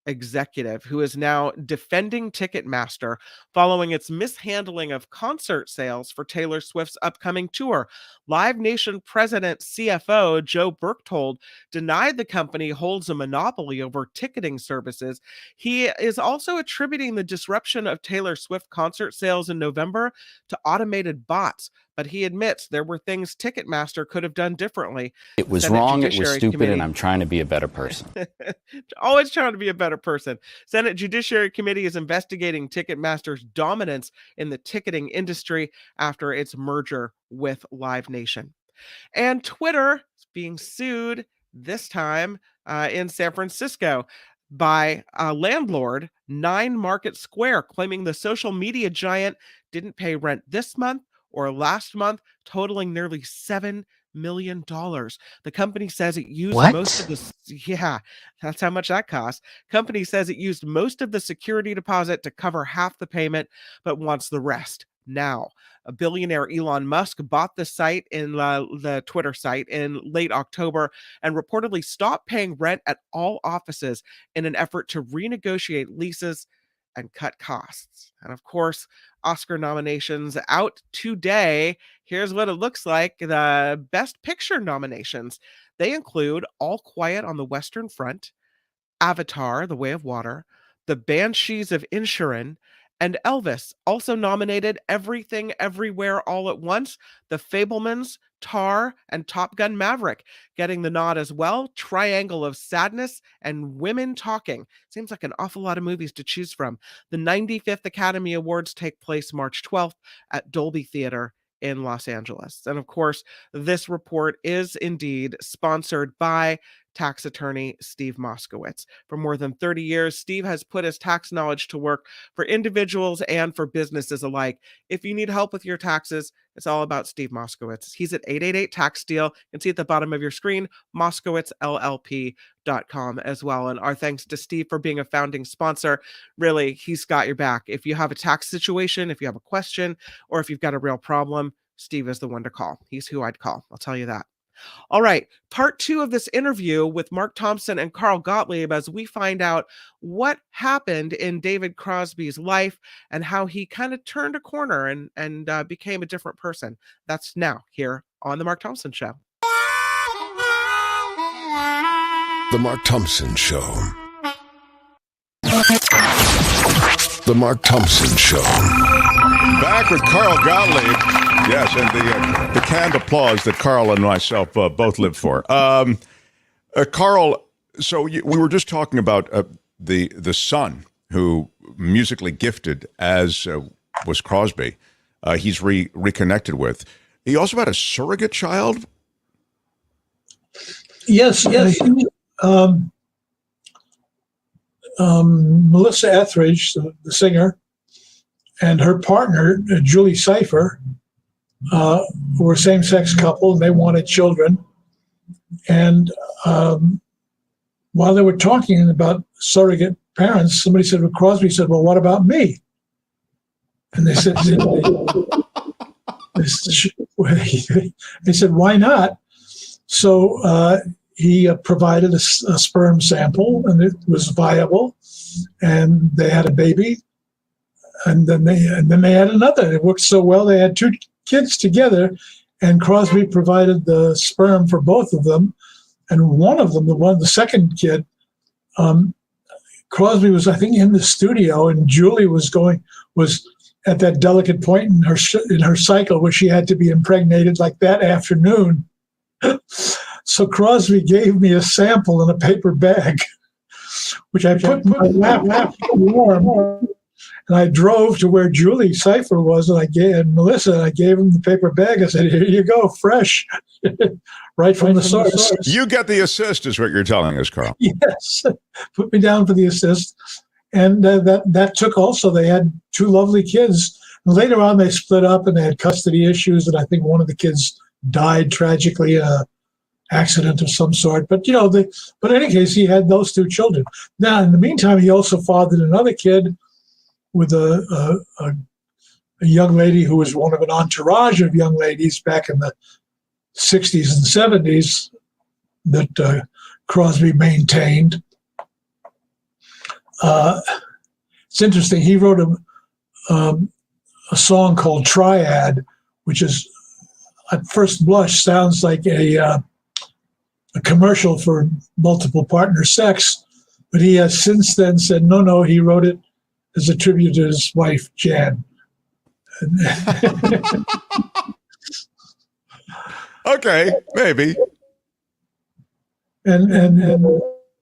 executive who is now defending Ticketmaster following its mishandling of concert sales for Taylor Swift's upcoming tour. Live Nation president CFO Joe Berchtold denied the company holds a monopoly over ticketing services. He is also attributing the disruption of Taylor Swift concert sales in November to automated bots, but he admits there were things Ticketmaster could have done differently. It was wrong, it was stupid, and I'm trying to be a better person. Always trying to be a better person. Senate Judiciary Committee is investigating Ticketmaster's dominance in the ticketing industry after its merger with Live Nation. And Twitter is being sued, this time in San Francisco, by a landlord, 9 Market Square, claiming the social media giant didn't pay rent this month or last month, totaling nearly $7 million. The company says it used most of the, yeah, that's how much that costs. Company says it used most of the security deposit to cover half the payment, but wants the rest now. A billionaire Elon Musk bought the site in the Twitter site in late October and reportedly stopped paying rent at all offices in an effort to renegotiate leases and cut costs. And of course, Oscar nominations out today. Here's what it looks like. The Best Picture nominations. They include All Quiet on the Western Front, Avatar, The Way of Water, The Banshees of Inisherin, and Elvis. Also nominated Everything Everywhere All at Once, The Fabelmans, Tar, and Top Gun Maverick. Getting the nod as well, Triangle of Sadness and Women Talking. Seems like an awful lot of movies to choose from. The 95th Academy Awards take place March 12th at Dolby Theater in Los Angeles. And of course, this report is indeed sponsored by tax attorney Steve Moskowitz. For more than 30 years, Steve has put his tax knowledge to work for individuals and for businesses alike. If you need help with your taxes, it's all about Steve Moskowitz. He's at 888-TAX-STEAL. You can see at the bottom of your screen, MoskowitzLLP.com as well. And our thanks to Steve for being a founding sponsor. Really, he's got your back. If you have a tax situation, if you have a question, or if you've got a real problem, Steve is the one to call. He's who I'd call. I'll tell you that. All right, part 2 of this interview with Mark Thompson and Carl Gottlieb as we find out what happened in David Crosby's life and how he kind of turned a corner and became a different person. That's now here on The Mark Thompson Show. The Mark Thompson Show. The Mark Thompson Show. Back with Carl Gottlieb. Yes, and the canned applause that Carl and myself both live for. Carl, so we were just talking about the son who musically gifted as was Crosby. He's reconnected with. He also had a surrogate child. Yes. Melissa Etheridge, the singer, and her partner, Julie Cypher, were a same-sex couple, and they wanted children. And while they were talking about surrogate parents, somebody said, well, Crosby said, well, what about me? And they said, they said, why not? So he provided a sperm sample, and it was viable, and they had a baby. and then they had another. It worked so well. They had 2 kids together, and Crosby provided the sperm for both of them. And one of them, the second kid, Crosby was, I think, in the studio, and Julie was at that delicate point in her cycle where she had to be impregnated like that afternoon. So Crosby gave me a sample in a paper bag, which I put in my lap warm. And I drove to where Julie Cypher was, and Melissa, I gave him the paper bag. I said, "Here you go, fresh, right from the source." You get the assist, is what you're telling us, Carl. Yes, put me down for the assist. And that took also, they had 2 lovely kids. And later on, they split up and they had custody issues. And I think one of the kids died tragically in an accident of some sort. But, but in any case, he had those 2 children. Now, in the meantime, he also fathered another kid with a young lady who was one of an entourage of young ladies back in the 60s and 70s that Crosby maintained. It's interesting. He wrote a song called Triad, which is, at first blush, sounds like a commercial for multiple partner sex. But he has since then said, no, he wrote it as a tribute to his wife, Jan. Okay, maybe. And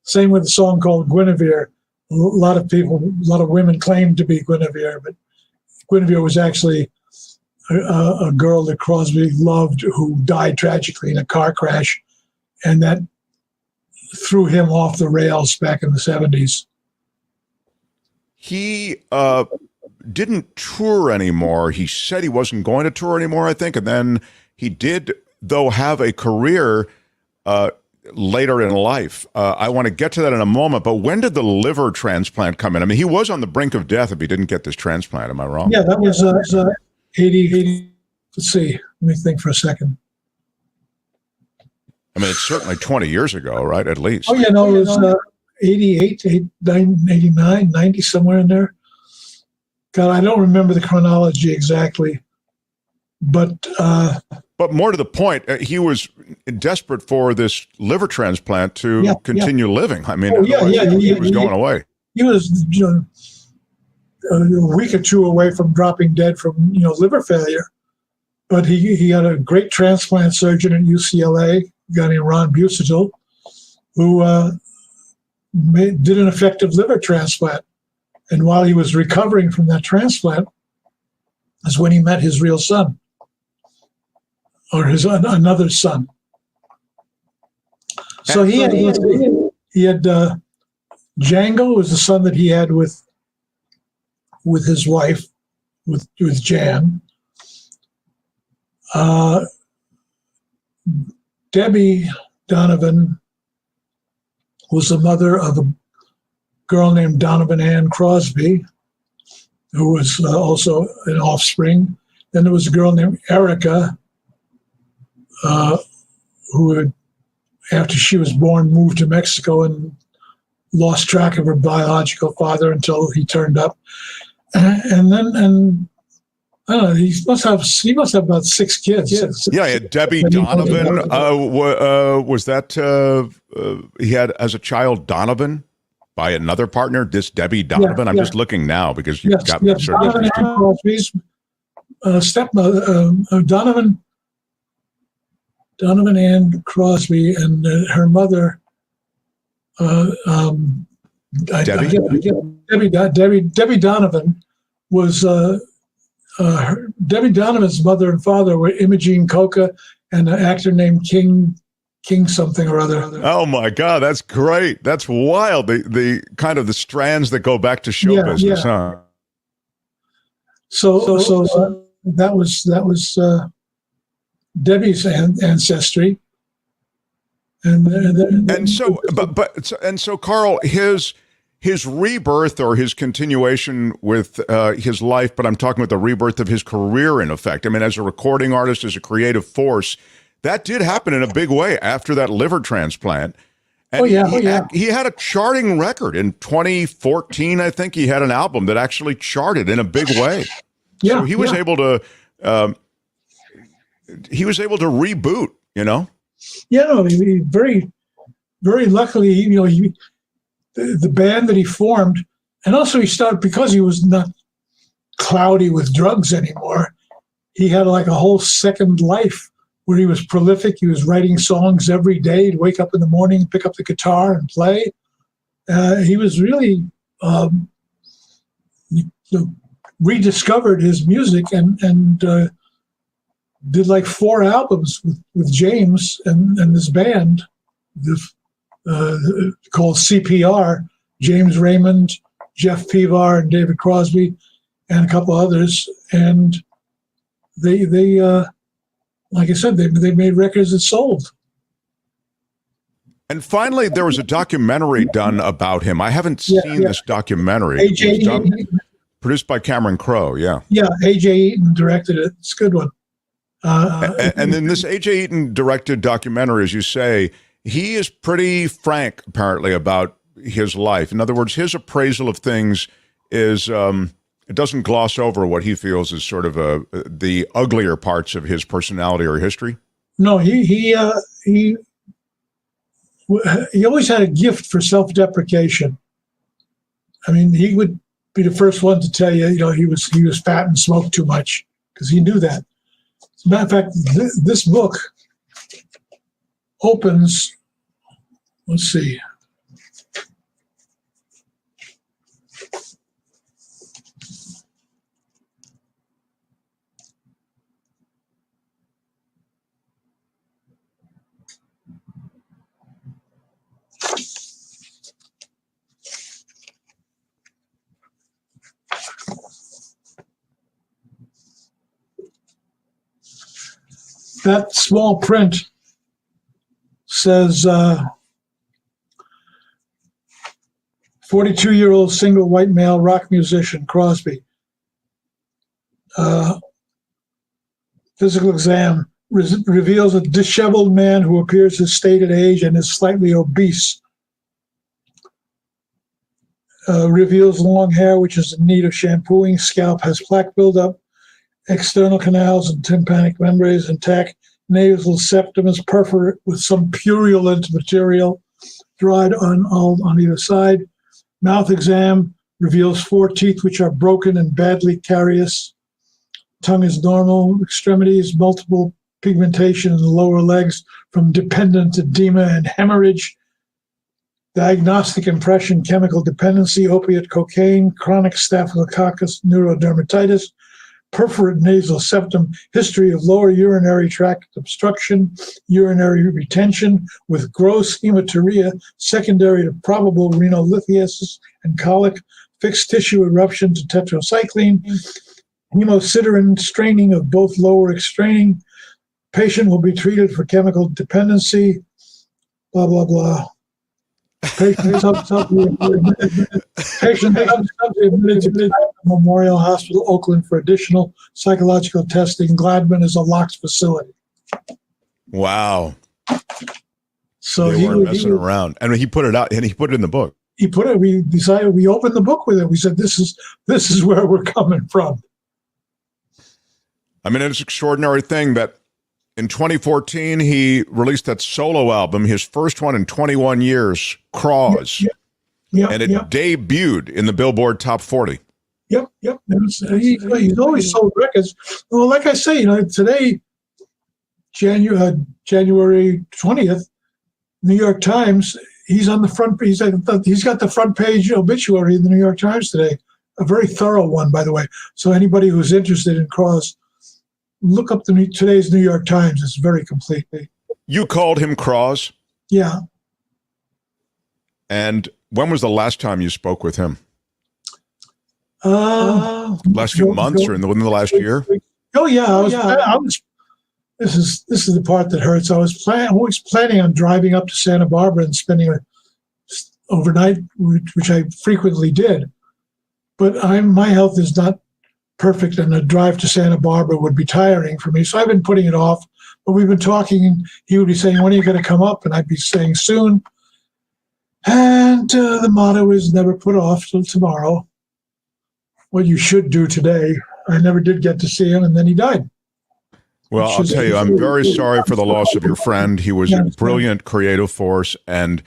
same with a song called Guinevere. A lot of women claimed to be Guinevere, but Guinevere was actually a girl that Crosby loved who died tragically in a car crash, and that threw him off the rails back in the 70s. He didn't tour anymore. He said he wasn't going to tour anymore, I think, and then he did, though, have a career later in life. I want to get to that in a moment, but when did the liver transplant come in? I mean, he was on the brink of death if he didn't get this transplant. Am I wrong? Yeah, that was 80. Let's see. Let me think for a second. I mean, it's certainly 20 years ago, right? At least. Oh, yeah, no, it was 88, 89, 90, somewhere in there. God, I don't remember the chronology exactly. But more to the point, he was desperate for this liver transplant to continue living. I mean, he was going away. He was, a week or 2 away from dropping dead from, liver failure. But he had a great transplant surgeon at UCLA, a guy named Ron Busatil, who did an effective liver transplant. And while he was recovering from that transplant is when he met his real son, or his another son. So he had Django was the son that he had with his wife, with Jan. Debbie Donovan was the mother of a girl named Donovan Ann Crosby, who was also an offspring. Then there was a girl named Erica, who had, after she was born, moved to Mexico and lost track of her biological father until he turned up. And I don't know, he must have about 6 kids. Yeah, Debbie Donovan. Was that he had as a child Donovan by another partner? This Debbie Donovan. I'm just looking now because you've got Donovan Ann Crosby's stepmother, Donovan Ann Crosby, and her mother, Debbie Donovan was. Debbie Donovan's mother and father were Imogene Coca and an actor named King something or other. Oh my God, that's great! That's wild. The kind of the strands that go back to show business, huh? So that was Debbie's ancestry, and so Carl, his rebirth or his continuation with his life, but I'm talking about the rebirth of his career, in effect. I mean, as a recording artist, as a creative force, that did happen in a big way after that liver transplant. And he had a charting record in 2014. I think he had an album that actually charted in a big way. Yeah, so he was able to reboot. Yeah, no, he very, very luckily, the band that he formed, and also he started because he was not cloudy with drugs anymore. He had like a whole second life where he was prolific. He was writing songs every day. He'd wake up in the morning, pick up the guitar and play. He was really rediscovered his music and did like 4 albums with James and this band called CPR, James Raymond, Jeff Pevar, and David Crosby, and a couple others. And they like I said, they made records that sold. And finally, there was a documentary done about him. I haven't seen this documentary. A.J. Produced by Cameron Crowe, yeah. Yeah, A.J. Eaton directed it. It's a good one. And then this A.J. Eaton directed documentary, as you say, he is pretty frank, apparently, about his life. In other words, his appraisal of things is, it doesn't gloss over what he feels is sort of the uglier parts of his personality or history. No, he always had a gift for self-deprecation. I mean, he would be the first one to tell you, he was fat and smoked too much, because he knew that. As a matter of fact, this book opens, let's see. That small print says 42-year-old single white male rock musician, Crosby. Physical exam reveals a disheveled man who appears his stated age and is slightly obese. Reveals long hair, which is in need of shampooing. Scalp has plaque buildup. External canals and tympanic membranes intact. Nasal septum is perforate with some purulent material dried on either side. Mouth exam reveals 4 teeth which are broken and badly carious. Tongue is normal. Extremities, multiple pigmentation in the lower legs from dependent edema and hemorrhage. Diagnostic impression, chemical dependency, opiate, cocaine, chronic staphylococcus, neurodermatitis, perforate nasal septum, history of lower urinary tract obstruction, urinary retention with gross hematuria secondary to probable renal lithiasis and colic, fixed tissue eruption to tetracycline, hemosiderin straining of both lower extraining. Patient will be treated for chemical dependency, blah, blah, blah. Patient subsequently admitted to Memorial Hospital, Oakland, for additional psychological testing. Gladman is a locked facility. Wow. So they weren't messing around, and he put it out, and he put it in the book. We decided, we opened the book with it. We said, this is where we're coming from. I mean, it's an extraordinary thing that in 2014, he released that solo album, his first one in 21 years, Cross. Yeah, and it debuted in the Billboard Top 40. Yep. He's always sold records. Well, like I say, today, January 20th, New York Times, he's on the front. He's got the front page obituary in the New York Times today. A very thorough one, by the way. So anybody who's interested in Cross, look up today's New York Times. It's very complete. You called him Cross? Yeah. And when was the last time you spoke with him? Last few months or within the last year? Oh yeah, I was. This is the part that hurts. I was always planning on driving up to Santa Barbara and spending overnight, which I frequently did. But my health is not perfect, and a drive to Santa Barbara would be tiring for me. So I've been putting it off. But we've been talking, and he would be saying, "When are you going to come up?" And I'd be saying, "Soon." And the motto is never put off till tomorrow. What you should do today. I never did get to see him, and then he died. Well, I'll tell you, I'm very sorry for the loss of your friend. He was a brilliant creative force, and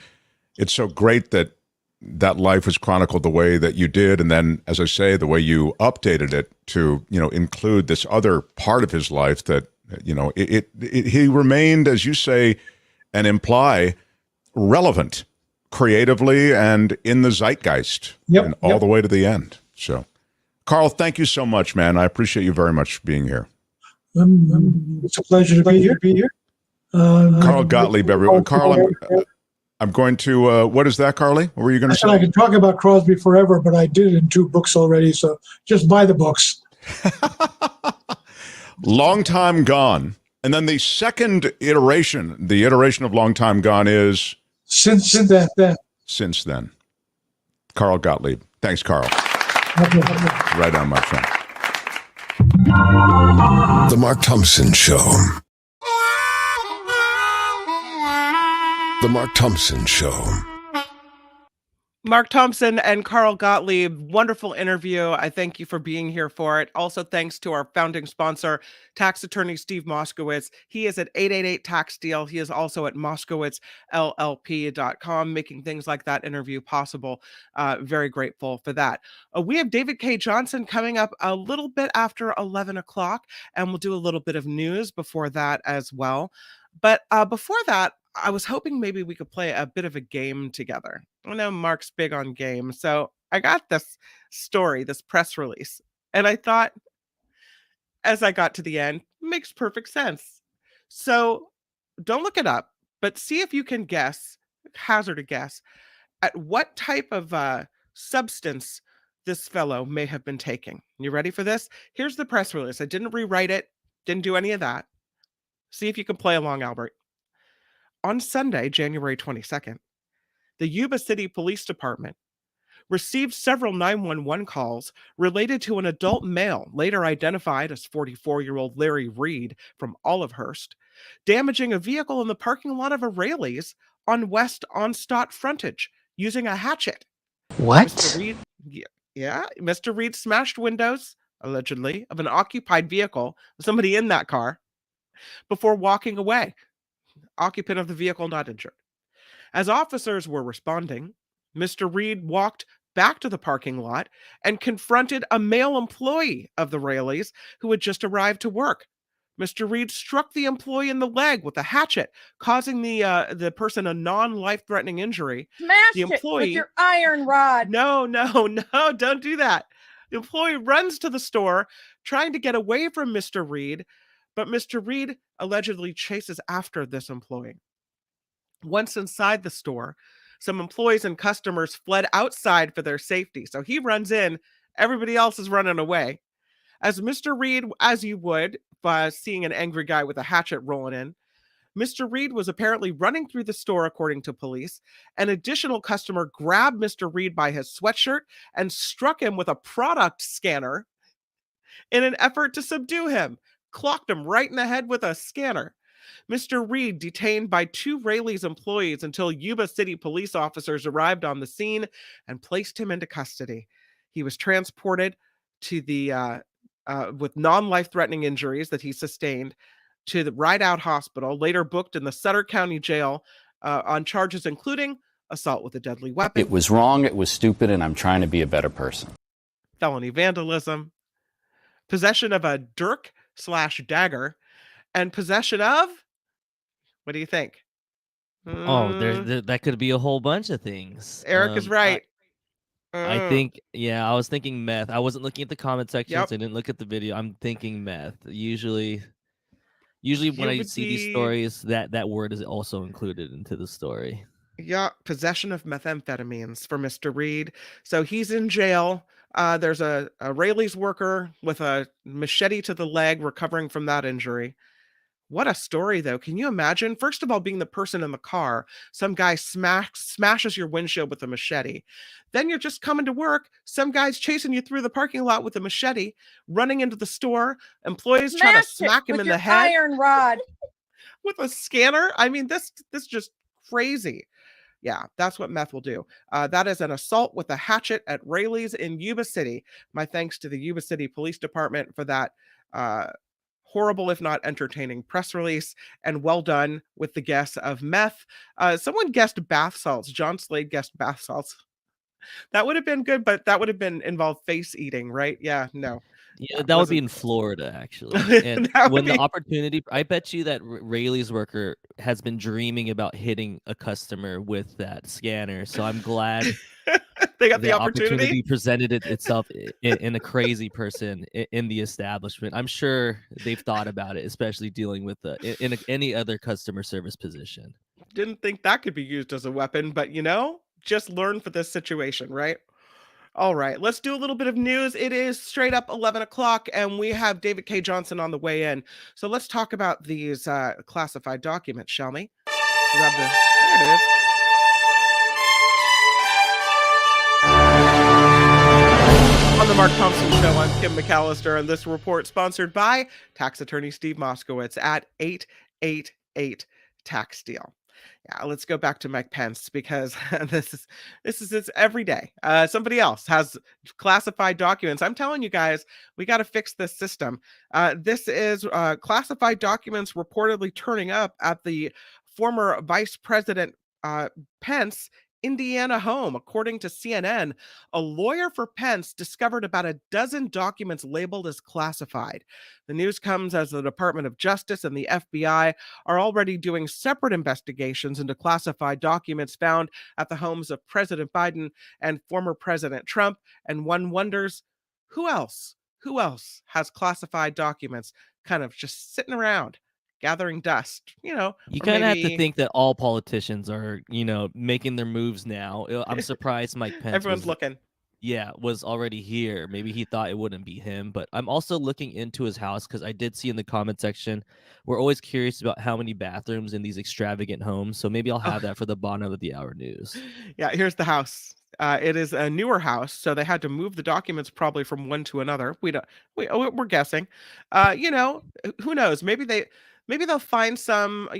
it's so great that that life was chronicled the way that you did, and then, as I say, the way you updated it to, include this other part of his life that, he remained, as you say, and imply, relevant creatively and in the zeitgeist, and all the way to the end. So, Carl, thank you so much, man. I appreciate you very much being here. It's a pleasure to be here. Carl Gottlieb, everyone. Carl, I'm going to, what is that, Carly? What were you going to say? I could talk about Crosby forever, but I did it in 2 books already, so just buy the books. Long Time Gone. And then the second iteration, the iteration of Long Time Gone is? Since then. Since then. Carl Gottlieb. Thanks, Carl. Okay. Right on, my friend. The Mark Thompson Show. The Mark Thompson Show. Mark Thompson and Carl Gottlieb, wonderful interview. I thank you for being here for it. Also, thanks to our founding sponsor, tax attorney Steve Moskowitz. He is at 888 Tax Deal. He is also at moskowitzllp.com, making things like that interview possible. Very grateful for that. We have David K. Johnson coming up a little bit after 11 o'clock, and we'll do a little bit of news before that as well. But before that, I was hoping maybe we could play a bit of a game together. I know Mark's big on games, so I got this story, this press release, and I thought, as I got to the end, makes perfect sense. So don't look it up, but see if you can hazard a guess, at what type of substance this fellow may have been taking. You ready for this? Here's the press release. I didn't rewrite it, didn't do any of that. See if you can play along, Albert. On Sunday, January 22nd, the Yuba City Police Department received several 911 calls related to an adult male, later identified as 44-year-old Larry Reed from Olivehurst, damaging a vehicle in the parking lot of a Raley's on West Onstott frontage using a hatchet. What? Mr. Reed smashed windows, allegedly, of an occupied vehicle with somebody in that car before walking away. Occupant of the vehicle not injured. As officers were responding, Mr. Reed walked back to the parking lot and confronted a male employee of the Raley's who had just arrived to work. Mr. Reed struck the employee in the leg with a hatchet, causing the person a non-life-threatening injury. Smash the employee, it with your iron rod. No, don't do that. The employee runs to the store, trying to get away from Mr. Reed, but Mr. Reed allegedly chases after this employee. Once inside the store, some employees and customers fled outside for their safety. So he runs in, everybody else is running away. As Mr. Reed, as you would, by seeing an angry guy with a hatchet rolling in, Mr. Reed was apparently running through the store, according to police. An additional customer grabbed Mr. Reed by his sweatshirt and struck him with a product scanner in an effort to subdue him. Clocked him right in the head with a scanner. Mr. Reed detained by 2 Raley's employees until Yuba City police officers arrived on the scene and placed him into custody. He was transported to the with non-life-threatening injuries that he sustained to the Rideout Hospital, later booked in the Sutter County Jail on charges including assault with a deadly weapon. It was wrong, it was stupid, and I'm trying to be a better person. Felony vandalism, possession of a dirk/dagger, and possession of, what do you think? That could be a whole bunch of things. Eric is right. I think, I was thinking meth. I wasn't looking at the comment sections. Yep. I didn't look at the video. I'm thinking meth. Usually when I see these stories, that word is also included into the story. Yeah, possession of methamphetamines for Mr. Reed. So he's in jail. There's a Raley's worker with a machete to the leg recovering from that injury. What a story, though. Can you imagine? First of all, being the person in the car, some guy smashes your windshield with a machete. Then you're just coming to work. Some guy's chasing you through the parking lot with a machete, running into the store. Employees trying to smack him in the head. Iron rod. With a scanner. I mean, this just crazy. Yeah, that's what meth will do. That is an assault with a hatchet at Rayleigh's in Yuba City. My thanks to the Yuba City Police Department for that uh, horrible, if not entertaining, press release. And well done with the guess of meth. Someone guessed bath salts. John Slade guessed bath salts. That would have been good, but that would have been involved face eating, right? Yeah, no. Yeah, Yeah, that would be wasn't. in Florida, actually. And That would when the be. opportunity, I bet you that Rayleigh's worker has been dreaming about hitting a customer with that scanner. So I'm glad They got the the opportunity. opportunity presented itself in a crazy person in the establishment. I'm sure they've thought about it, especially dealing with any other customer service position. Didn't think that could be used as a weapon, but just learn for this situation, right? All right, let's do a little bit of news. It is straight up 11 o'clock, and we have David K. Johnson on the way in. So let's talk about these classified documents, shall we? There it is. On the Mark Thompson Show, I'm Kim McAllister, and this report sponsored by tax attorney Steve Moskowitz at 888 Tax Deal. Yeah, let's go back to Mike Pence because this is it's every day. Somebody else has classified documents. I'm telling you guys, we got to fix this system. This is classified documents reportedly turning up at the former Vice President Pence Indiana home. According to CNN, a lawyer for Pence discovered about a dozen documents labeled as classified. The news comes as the Department of Justice and the FBI are already doing separate investigations into classified documents found at the homes of President Biden and former President Trump. And one wonders, who else? Who else has classified documents kind of just sitting around? Gathering dust, You or kind of have to maybe think that all politicians are, making their moves now. I'm surprised Mike Pence everyone's looking. was already here. Maybe he thought it wouldn't be him, but I'm also looking into his house because I did see in the comment section, we're always curious about how many bathrooms in these extravagant homes. So maybe I'll have that for the bottom of the hour news. Yeah, here's the house. It is a newer house, so they had to move the documents probably from one to another. We're guessing. Who knows? Maybe they'll find some, on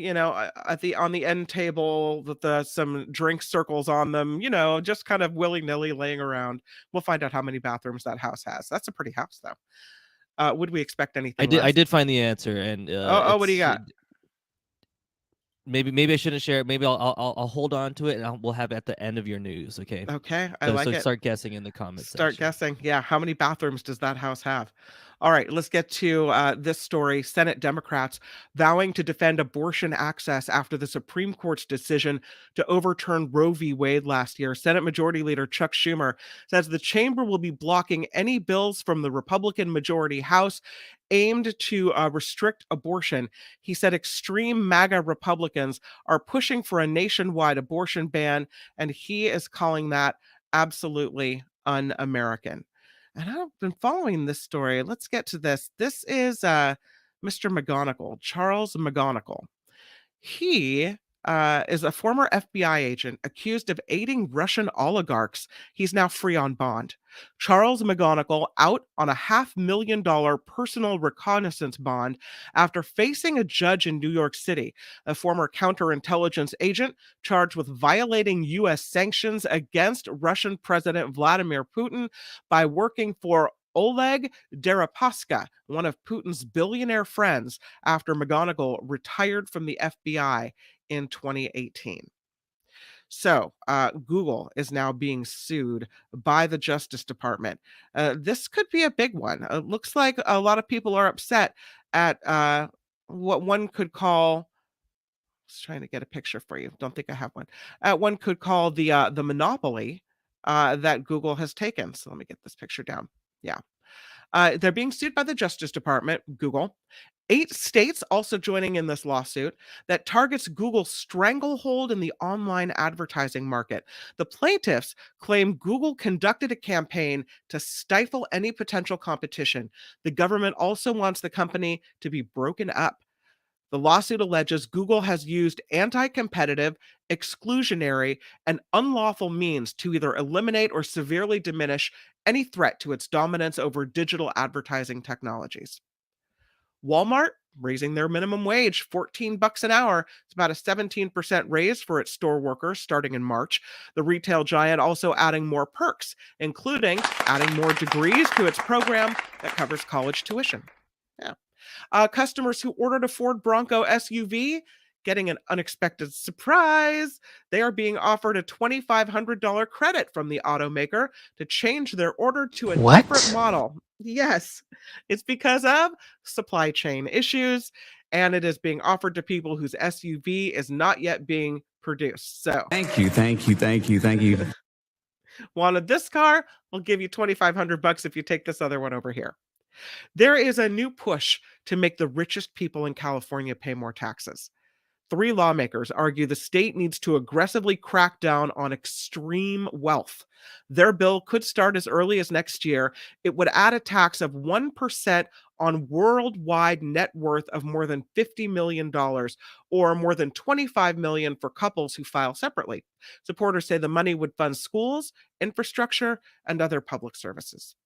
the end table with some drink circles on them, just kind of willy-nilly laying around. We'll find out how many bathrooms that house has. That's a pretty house, though. Would we expect anything less? I did find the answer, and what do you got? Maybe I shouldn't share it. Maybe I'll hold on to it, and we'll have it at the end of your news. Okay. Okay, I like it. Start guessing in the comments. Start guessing. Yeah, how many bathrooms does that house have? All right, let's get to this story. Senate Democrats vowing to defend abortion access after the Supreme Court's decision to overturn Roe v. Wade last year. Senate Majority Leader Chuck Schumer says the chamber will be blocking any bills from the Republican majority House aimed to restrict abortion. He said extreme MAGA Republicans are pushing for a nationwide abortion ban, and he is calling that absolutely un-American. And I've been following this story. Let's get to this. This is Mr. McGonigal, Charles McGonigal. He is a former FBI agent accused of aiding Russian oligarchs. He's now free on bond. Charles McGonigal out on a $500,000 personal reconnaissance bond after facing a judge in New York City, a former counterintelligence agent charged with violating U.S. sanctions against Russian President Vladimir Putin by working for Oleg Deripaska, one of Putin's billionaire friends, after McGonigal retired from the FBI in 2018. So, Google is now being sued by the Justice Department. This could be a big one. It looks like a lot of people are upset at what one could call. I was trying to get a picture for you. Don't think I have one. One could call the monopoly that Google has taken. So let me get this picture down. Yeah. They're being sued by the Justice Department, Google. 8 states also joining in this lawsuit that targets Google's stranglehold in the online advertising market. The plaintiffs claim Google conducted a campaign to stifle any potential competition. The government also wants the company to be broken up. The lawsuit alleges Google has used anti-competitive, exclusionary, and unlawful means to either eliminate or severely diminish any threat to its dominance over digital advertising technologies. Walmart raising their minimum wage $14 an hour. It's about a 17% raise for its store workers starting in March. The retail giant also adding more perks, including adding more degrees to its program that covers college tuition. Yeah. Customers who ordered a Ford Bronco SUV getting an unexpected surprise. They are being offered a $2,500 credit from the automaker to change their order to a different model. Yes, it's because of supply chain issues, and it is being offered to people whose SUV is not yet being produced. So, Thank you. wanted this car? We'll give you $2,500 if you take this other one over here. There is a new push to make the richest people in California pay more taxes. 3 lawmakers argue the state needs to aggressively crack down on extreme wealth. Their bill could start as early as next year. It would add a tax of 1% on worldwide net worth of more than $50 million, or more than $25 million for couples who file separately. Supporters say the money would fund schools, infrastructure, and other public services.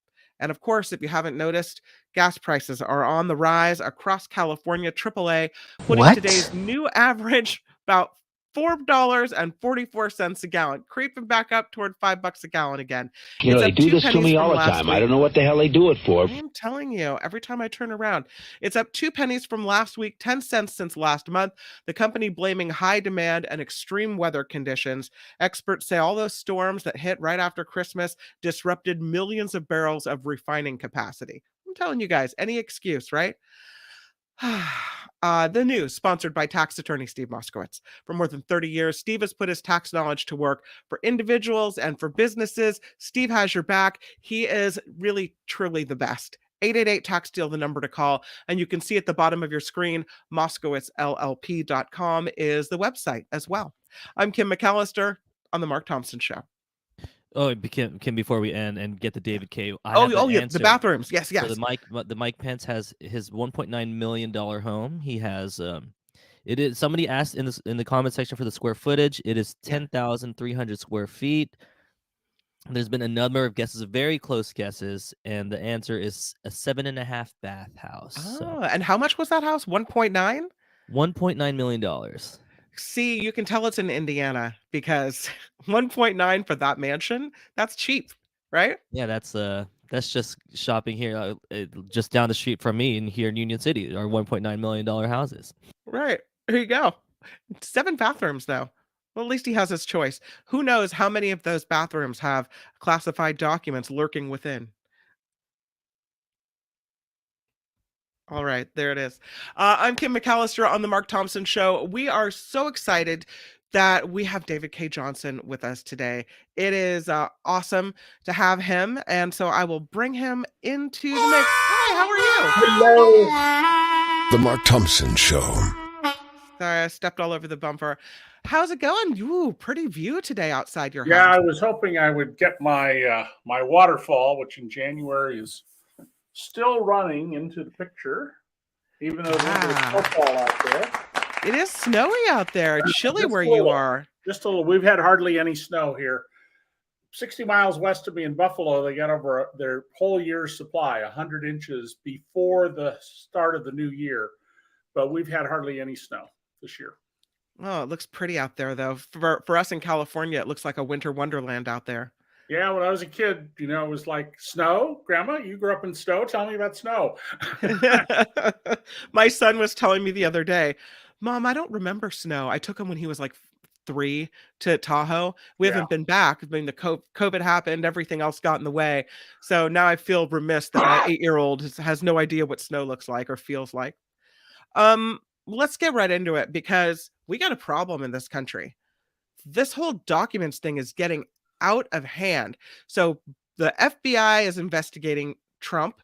And of course, if you haven't noticed, gas prices are on the rise across California. AAA putting today's new average about $4.44 a gallon, creeping back up toward $5 a gallon again. You know, they do this to me all the time. I don't know what the hell they do it for. I'm telling you, every time I turn around, it's up 2 pennies from last week, 10 cents since last month. The company blaming high demand and extreme weather conditions. Experts say all those storms that hit right after Christmas disrupted millions of barrels of refining capacity. I'm telling you guys, any excuse, right? The news, sponsored by tax attorney Steve Moskowitz. For more than 30 years, Steve has put his tax knowledge to work for individuals and for businesses. Steve has your back. He is really, truly the best. 888-TAX-DEAL, the number to call. And you can see at the bottom of your screen, MoskowitzLLP.com is the website as well. I'm Kim McAllister on The Mark Thompson Show. Oh, Kim, before we end and get the David K. The bathrooms. Yes. So the Mike Pence has his $1.9 million home. He has it is, somebody asked in the comment section for the square footage. It is 10,300 square feet. There's been a number of guesses, very close guesses, and the answer is a 7.5 bath house. And how much was that house? 1.9? $1.9 million. See, you can tell it's in Indiana because 1.9 for that mansion, that's cheap, right? Yeah, that's just shopping here, just down the street from me, and here in Union City are $1.9 million houses. Right, there you go. 7 bathrooms, though. Well, at least he has his choice. Who knows how many of those bathrooms have classified documents lurking within? All right, there it is. I'm Kim McAllister on The Mark Thompson Show. We are so excited that we have David K. Johnson with us today. It is awesome to have him, and so I will bring him into the mix. Hi, how are you? Hello. The Mark Thompson Show. Sorry, I stepped all over the bumper. How's it going? Ooh, pretty view today outside your house. Yeah, I was hoping I would get my my waterfall, which in January is still running, into the picture, even though there's snowfall out there. It is snowy out there. Chilly where you are. Just a little. We've had hardly any snow here. 60 miles west of me in Buffalo, they got over their whole year's supply, 100 inches before the start of the new year. But we've had hardly any snow this year. Oh, it looks pretty out there, though. For us in California, it looks like a winter wonderland out there. Yeah, when I was a kid, it was like, snow? Grandma, you grew up in snow? Tell me about snow. My son was telling me the other day, Mom, I don't remember snow. I took him when he was like 3 to Tahoe. We haven't been back. I mean, the COVID happened. Everything else got in the way. So now I feel remiss that my 8-year-old has no idea what snow looks like or feels like. Let's get right into it because we got a problem in this country. This whole documents thing is getting out of hand. So the FBI is investigating Trump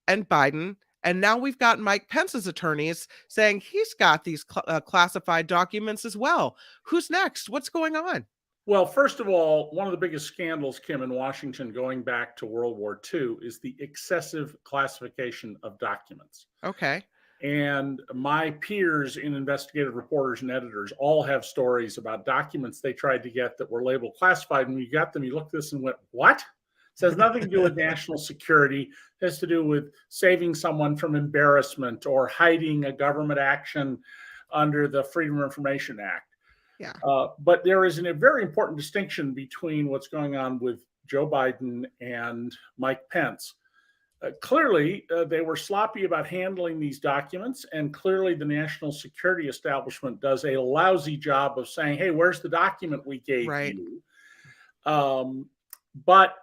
and Biden, and now we've got Mike Pence's attorneys saying he's got these classified documents as well. Who's next? What's going on? Well, first of all, one of the biggest scandals, Kim, in Washington going back to World War II is the excessive classification of documents. Okay. And my peers in investigative reporters and editors all have stories about documents they tried to get that were labeled classified. And when you got them, you looked at this and went, what? It has nothing to do with national security. It has to do with saving someone from embarrassment or hiding a government action under the Freedom of Information Act. Yeah. But there is a very important distinction between what's going on with Joe Biden and Mike Pence. Clearly, they were sloppy about handling these documents, and clearly the national security establishment does a lousy job of saying, hey, where's the document we gave you? But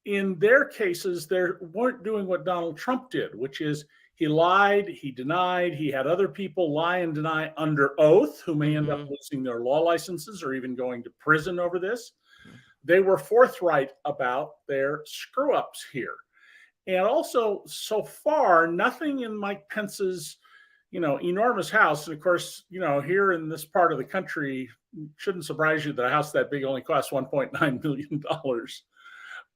in their cases, they weren't doing what Donald Trump did, which is he lied, he denied, he had other people lie and deny under oath who may end up losing their law licenses or even going to prison over this. They were forthright about their screw-ups here. And also, so far, nothing in Mike Pence's, enormous house. And of course, here in this part of the country, shouldn't surprise you that a house that big only costs $1.9 million.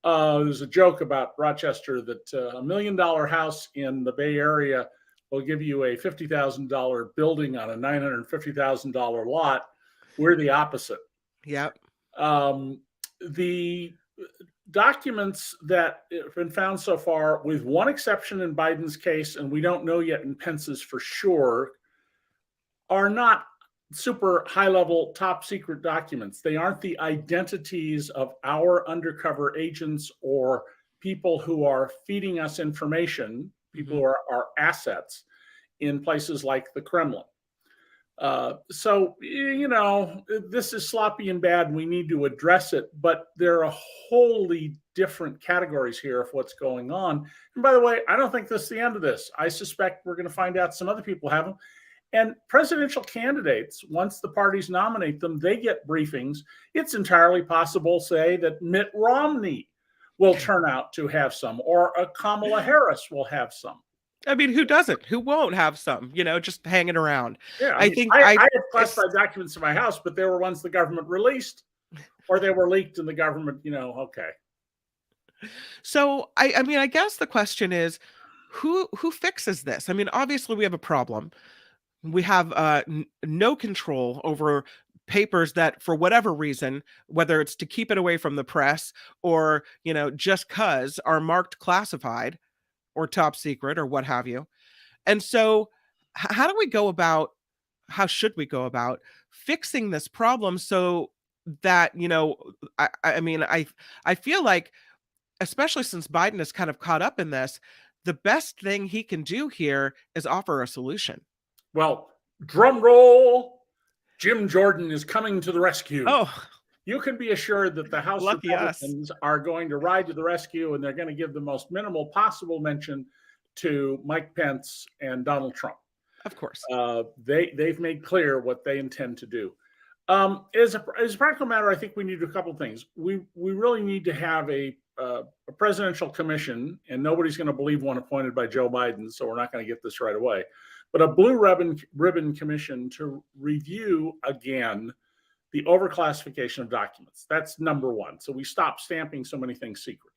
There's a joke about Rochester that $1 million house in the Bay Area will give you a $50,000 building on a $950,000 lot. We're the opposite. Yep. The documents that have been found so far, with one exception in Biden's case, and we don't know yet in Pence's for sure, are not super high-level, top-secret documents. They aren't the identities of our undercover agents or people who are feeding us information, people who are our assets in places like the Kremlin. So, this is sloppy and bad, and we need to address it, but there are wholly different categories here of what's going on. And by the way, I don't think this is the end of this. I suspect we're going to find out some other people have them. And presidential candidates, once the parties nominate them, they get briefings. It's entirely possible, say, that Mitt Romney will turn out to have some, or a Kamala Harris will have some. I mean, who doesn't? Who won't have some, just hanging around? Yeah, I have classified documents in my house, but there were ones the government released, or they were leaked in the government, okay. So, I guess the question is, who fixes this? I mean, obviously we have a problem. We have no control over papers that, for whatever reason, whether it's to keep it away from the press or, just cause, are marked classified or top secret or what have you. And so how should we go about fixing this problem so that, I feel like, especially since Biden is kind of caught up in this, the best thing he can do here is offer a solution. Well, drum roll, Jim Jordan is coming to the rescue. Oh, you can be assured that the House Republicans are going to ride to the rescue, and they're going to give the most minimal possible mention to Mike Pence and Donald Trump. Of course. They've made clear what they intend to do. As a practical matter, I think we need a couple of things. We really need to have a presidential commission, and nobody's going to believe one appointed by Joe Biden, so we're not going to get this right away. But a blue ribbon commission to review again the overclassification of documents. That's number one. So we stop stamping so many things secret.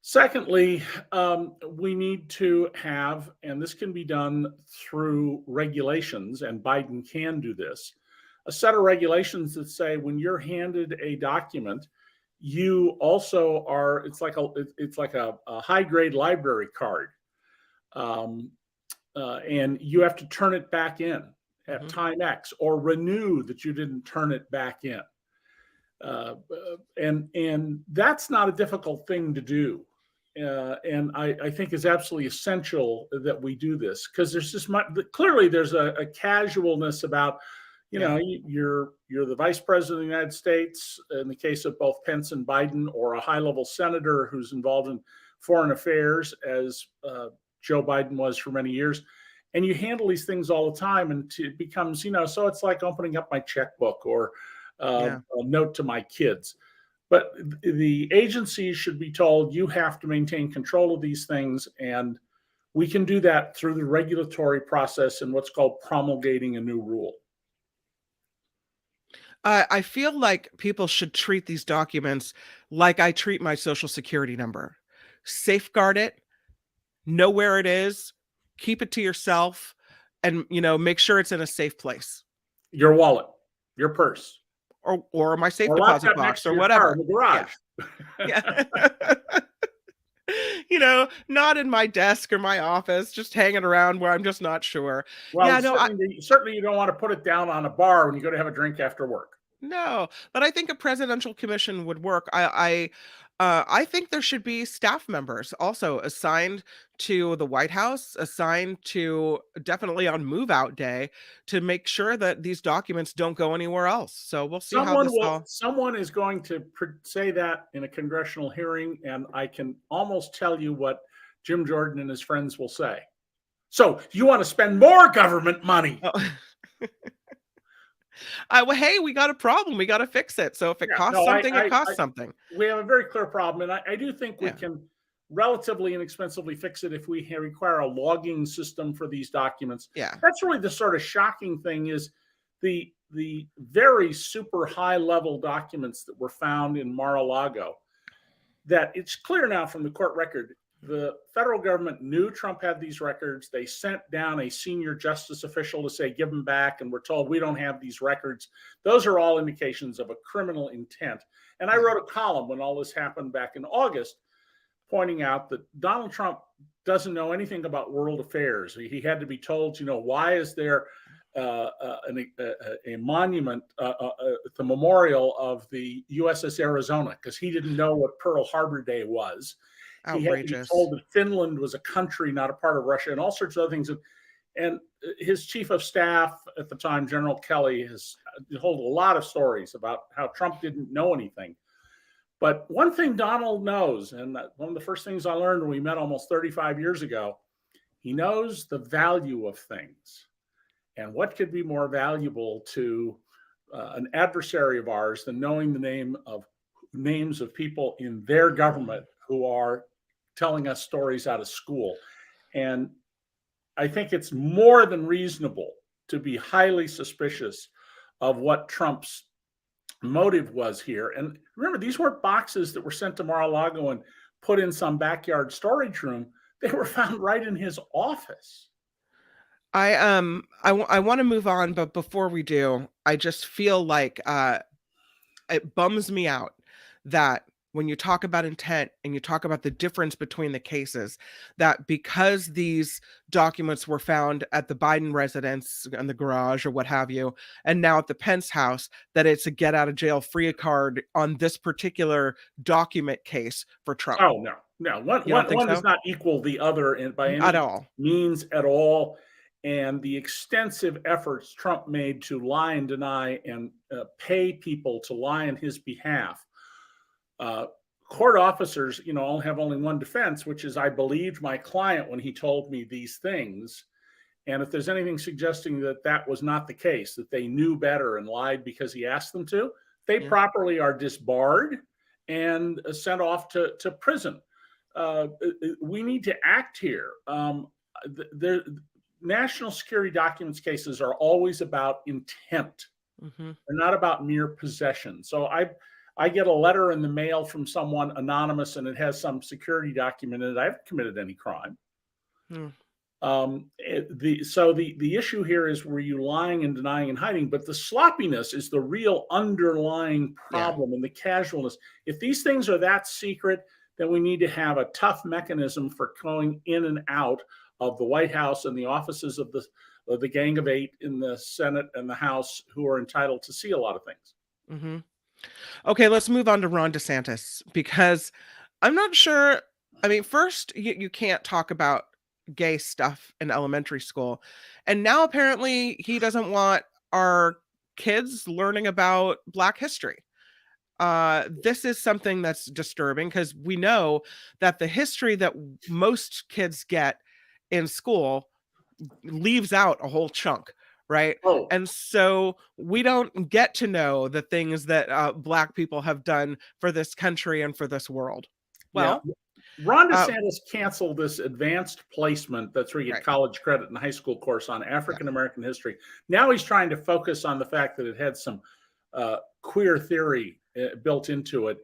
Secondly, we need to have, and this can be done through regulations, and Biden can do this, a set of regulations that say when you're handed a document, you also are, it's like a high grade library card. And you have to turn it back in at time X, or renew that you didn't turn it back in. And that's not a difficult thing to do. And I think is absolutely essential that we do this, because there's just clearly there's a casualness about, you're the vice president of the United States in the case of both Pence and Biden, or a high-level senator who's involved in foreign affairs, as Joe Biden was for many years. And you handle these things all the time, and it becomes, so it's like opening up my checkbook or a note to my kids. But the agencies should be told, you have to maintain control of these things, and we can do that through the regulatory process and what's called promulgating a new rule. I feel like people should treat these documents like I treat my social security number. Safeguard it, know where it is, keep it to yourself, and, make sure it's in a safe place. Your wallet, your purse. Or my safe deposit box, or whatever. Car, the garage. Yeah. Not in my desk or my office, just hanging around where I'm just not sure. Well, yeah, certainly you don't want to put it down on a bar when you go to have a drink after work. No, but I think a presidential commission would work. I think there should be staff members also assigned to the White House, assigned to definitely on move out day to make sure that these documents don't go anywhere else. So we'll see how this all. Someone is going to say that in a congressional hearing, and I can almost tell you what Jim Jordan and his friends will say. So you want to spend more government money? Oh. Well, hey, we got a problem. We got to fix it. So if it costs something, it costs something. We have a very clear problem. And I do think we can relatively inexpensively fix it if we require a logging system for these documents. Yeah. That's really the sort of shocking thing is the very super high level documents that were found in Mar-a-Lago, that it's clear now from the court record, the federal government knew Trump had these records. They sent down a senior justice official to say, give them back. And we're told we don't have these records. Those are all indications of a criminal intent. And I wrote a column when all this happened back in August, pointing out that Donald Trump doesn't know anything about world affairs. He had to be told, why is there a monument, the memorial of the USS Arizona? Because he didn't know what Pearl Harbor Day was. Outrageous. He had to be told that Finland was a country, not a part of Russia, and all sorts of other things. And his chief of staff at the time, General Kelly, has told a lot of stories about how Trump didn't know anything. But one thing Donald knows, and one of the first things I learned when we met almost 35 years ago, he knows the value of things. And what could be more valuable to an adversary of ours than knowing the names of people in their government who are telling us stories out of school? And I think it's more than reasonable to be highly suspicious of what Trump's motive was here. And remember, these weren't boxes that were sent to Mar-a-Lago and put in some backyard storage room. They were found right in his office. I want to move on, but before we do, I just feel like it bums me out that when you talk about intent and you talk about the difference between the cases, that because these documents were found at the Biden residence in the garage or what have you, and now at the Pence house, that it's a get out of jail free card on this particular document case for Trump. Oh, no. One does not equal the other by any means at all. And the extensive efforts Trump made to lie and deny and pay people to lie on his behalf. Court officers, all have only one defense, which is I believed my client when he told me these things. And if there's anything suggesting that that was not the case, that they knew better and lied because he asked them to, they properly are disbarred and sent off to prison. We need to act here. National security documents cases are always about intent. Mm-hmm. They're not about mere possession. So I get a letter in the mail from someone anonymous and it has some security document in it. I haven't committed any crime. The issue here is, were you lying and denying and hiding? But the sloppiness is the real underlying problem and the casualness. If these things are that secret, then we need to have a tough mechanism for going in and out of the White House and the offices of the Gang of Eight in the Senate and the House who are entitled to see a lot of things. Mm-hmm. Okay, let's move on to Ron DeSantis, because I'm not sure. I mean, first, you can't talk about gay stuff in elementary school. And now apparently he doesn't want our kids learning about Black history. This is something that's disturbing because we know that the history that most kids get in school leaves out a whole chunk, right? Oh. And so we don't get to know the things that Black people have done for this country and for this world. Well, Ron DeSantis canceled this advanced placement that's where you get college credit in high school course on African American history. Now he's trying to focus on the fact that it had some queer theory built into it.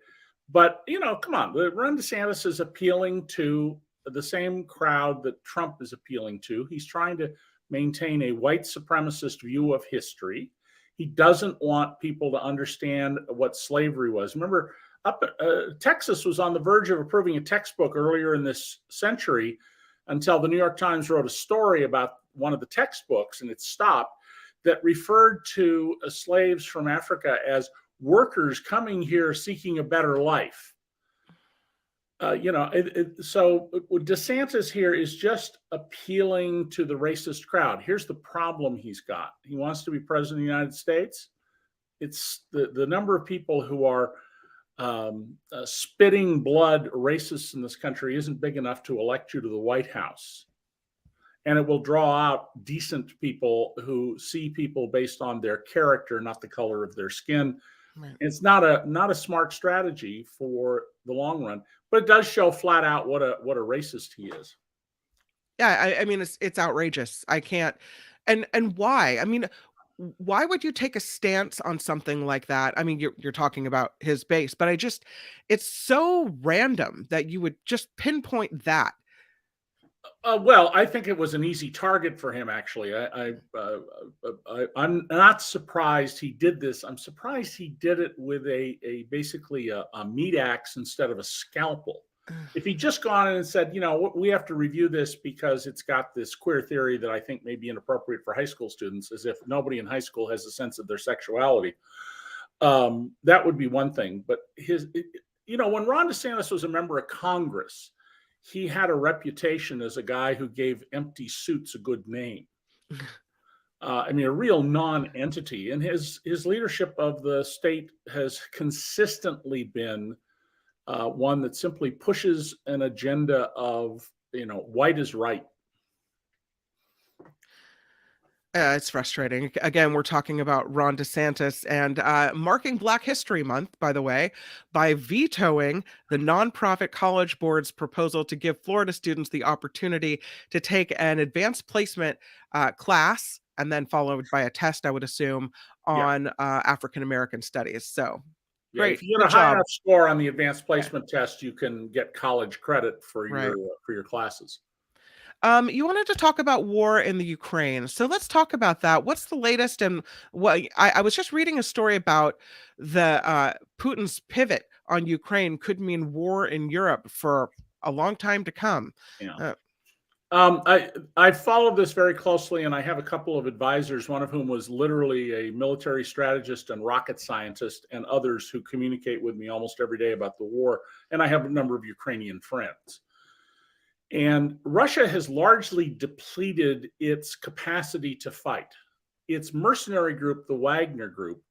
But, come on, Ron DeSantis is appealing to the same crowd that Trump is appealing to. He's trying to maintain a white supremacist view of history. He doesn't want people to understand what slavery was. Remember, Texas was on the verge of approving a textbook earlier in this century until the New York Times wrote a story about one of the textbooks, and it stopped, that referred to slaves from Africa as workers coming here seeking a better life. So DeSantis here is just appealing to the racist crowd. Here's the problem he's got. He wants to be president of the United States. It's the number of people who are spitting blood racists in this country isn't big enough to elect you to the White House. And it will draw out decent people who see people based on their character, not the color of their skin. Right. It's not a smart strategy for the long run, but it does show flat out what a racist he is. Yeah, I mean it's outrageous. I can't, and why? I mean, why would you take a stance on something like that? I mean, you're talking about his base, but it's so random that you would just pinpoint that. Well, I think it was an easy target for him, actually. I'm not surprised he did this. I'm surprised he did it with basically a meat axe instead of a scalpel. If he'd just gone in and said, we have to review this because it's got this queer theory that I think may be inappropriate for high school students, as if nobody in high school has a sense of their sexuality, that would be one thing. But when Ron DeSantis was a member of Congress, he had a reputation as a guy who gave empty suits a good name. A real non-entity. And his leadership of the state has consistently been one that simply pushes an agenda of, white is right. It's frustrating. Again, we're talking about Ron DeSantis and marking Black History Month, by the way, by vetoing the nonprofit College Board's proposal to give Florida students the opportunity to take an advanced placement class and then followed by a test, I would assume, on African American studies. So, great. If you get a high enough score on the advanced placement test, you can get college credit for your classes. You wanted to talk about war in the Ukraine. So let's talk about that. What's the latest? And what I was just reading a story about the Putin's pivot on Ukraine could mean war in Europe for a long time to come. Yeah. I followed this very closely, and I have a couple of advisors, one of whom was literally a military strategist and rocket scientist, and others who communicate with me almost every day about the war. And I have a number of Ukrainian friends. And Russia has largely depleted its capacity to fight. Its mercenary group, the Wagner Group,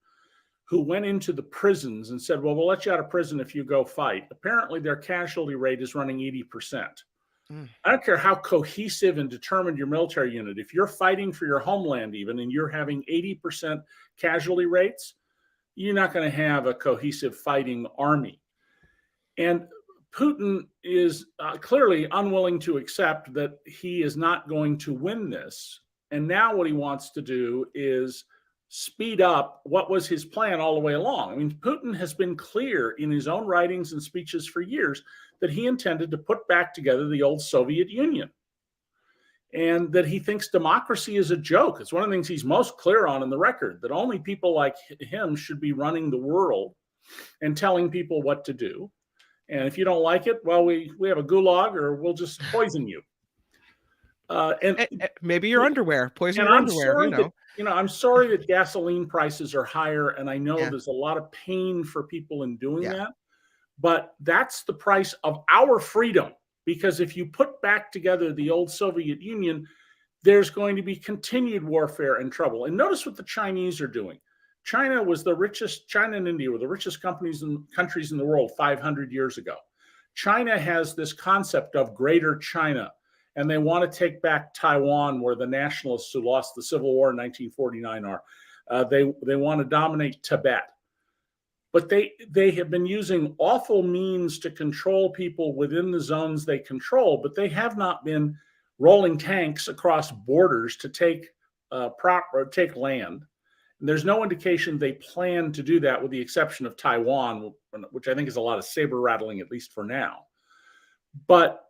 who went into the prisons and said, well, we'll let you out of prison if you go fight. Apparently, their casualty rate is running 80%. I don't care how cohesive and determined your military unit. If you're fighting for your homeland even, and you're having 80% casualty rates, you're not going to have a cohesive fighting army. And Putin is clearly unwilling to accept that he is not going to win this. And now what he wants to do is speed up what was his plan all the way along. I mean, Putin has been clear in his own writings and speeches for years that he intended to put back together the old Soviet Union, and that he thinks democracy is a joke. It's one of the things he's most clear on in the record, that only people like him should be running the world and telling people what to do. And if you don't like it, well, we have a gulag, or we'll just poison you. And maybe your underwear, poison your underwear. I'm sorry that gasoline prices are higher, and I know there's a lot of pain for people in doing that. But that's the price of our freedom, because if you put back together the old Soviet Union, there's going to be continued warfare and trouble. And notice what the Chinese are doing. China and India were the richest countries in the world 500 years ago. China has this concept of Greater China, and they want to take back Taiwan, where the nationalists who lost the Civil War in 1949 are. They want to dominate Tibet. But they have been using awful means to control people within the zones they control, but they have not been rolling tanks across borders to take land. And there's no indication they plan to do that, with the exception of Taiwan, which I think is a lot of saber rattling, at least for now. But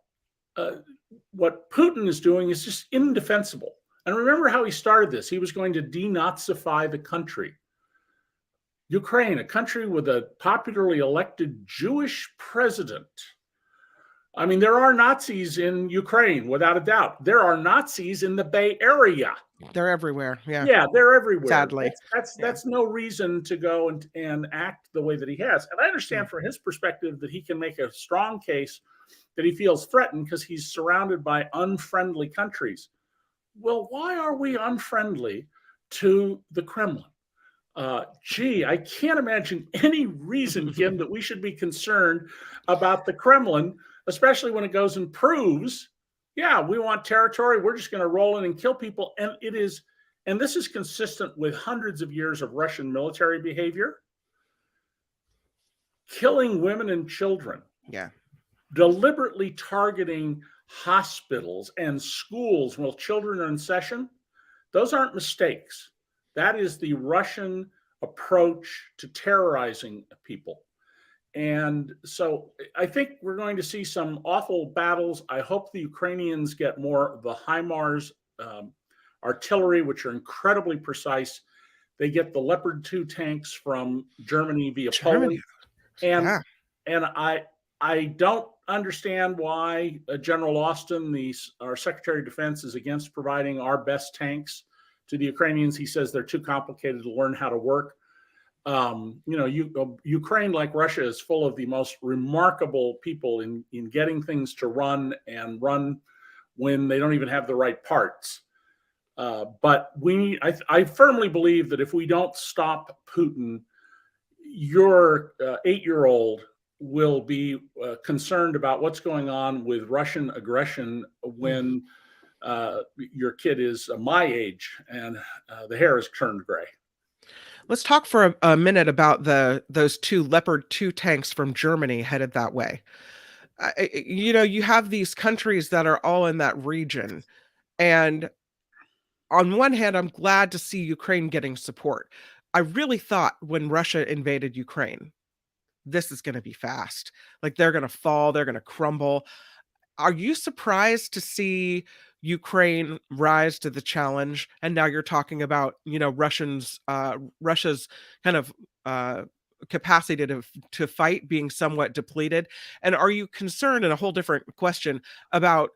what Putin is doing is just indefensible. And remember how he started this. He was going to denazify the country. Ukraine, a country with a popularly elected Jewish president. I mean, there are Nazis in Ukraine, without a doubt. There are Nazis in the Bay Area. They're everywhere. Yeah. Yeah, they're everywhere. Sadly. That's no reason to go and act the way that he has. And I understand from his perspective that he can make a strong case that he feels threatened because he's surrounded by unfriendly countries. Well, why are we unfriendly to the Kremlin? I can't imagine any reason, Kim, that we should be concerned about the Kremlin, especially when it goes and proves, yeah, we want territory. We're just going to roll in and kill people. And this is consistent with hundreds of years of Russian military behavior. Killing women and children. Yeah. Deliberately targeting hospitals and schools while children are in session. Those aren't mistakes. That is the Russian approach to terrorizing people. And so I think we're going to see some awful battles. I hope the Ukrainians get more of the HIMARS artillery, which are incredibly precise. They get the Leopard 2 tanks from Germany via Poland. And I don't understand why General Austin, our Secretary of Defense, is against providing our best tanks to the Ukrainians. He says they're too complicated to learn how to work. Ukraine, like Russia, is full of the most remarkable people in getting things to run when they don't even have the right parts. But I firmly believe that if we don't stop Putin, your 8-year-old will be concerned about what's going on with Russian aggression when your kid is my age and the hair has turned gray. Let's talk for a minute about those 2 Leopard 2 tanks from Germany headed that way. You have these countries that are all in that region. And on one hand, I'm glad to see Ukraine getting support. I really thought when Russia invaded Ukraine, this is going to be fast. Like, they're going to fall, they're going to crumble. Are you surprised to see Ukraine rise to the challenge? And now you're talking about, Russia's kind of capacity to fight being somewhat depleted. And are you concerned, in a whole different question, about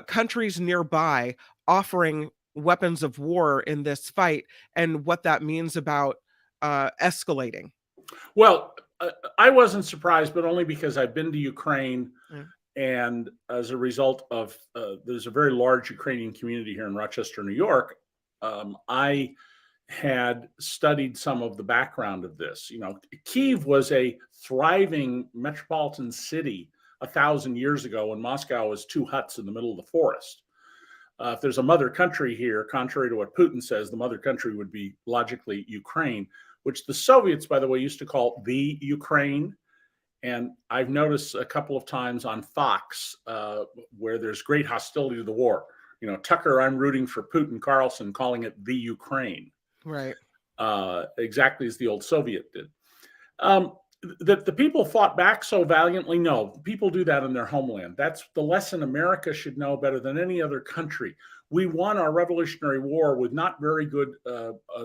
countries nearby offering weapons of war in this fight and what that means about escalating? Well, I wasn't surprised, but only because I've been to Ukraine. And as a result of, there's a very large Ukrainian community here in Rochester, New York. I had studied some of the background of this. Kyiv was a thriving metropolitan city 1,000 years ago when Moscow was 2 huts in the middle of the forest. If there's a mother country here, contrary to what Putin says, the mother country would be logically Ukraine, which the Soviets, by the way, used to call the Ukraine. And I've noticed a couple of times on Fox where there's great hostility to the war. Tucker, I'm rooting for Putin, Carlson calling it the Ukraine. Right. Exactly as the old Soviet did. That the people fought back so valiantly? No, people do that in their homeland. That's the lesson America should know better than any other country. We won our Revolutionary War with not very good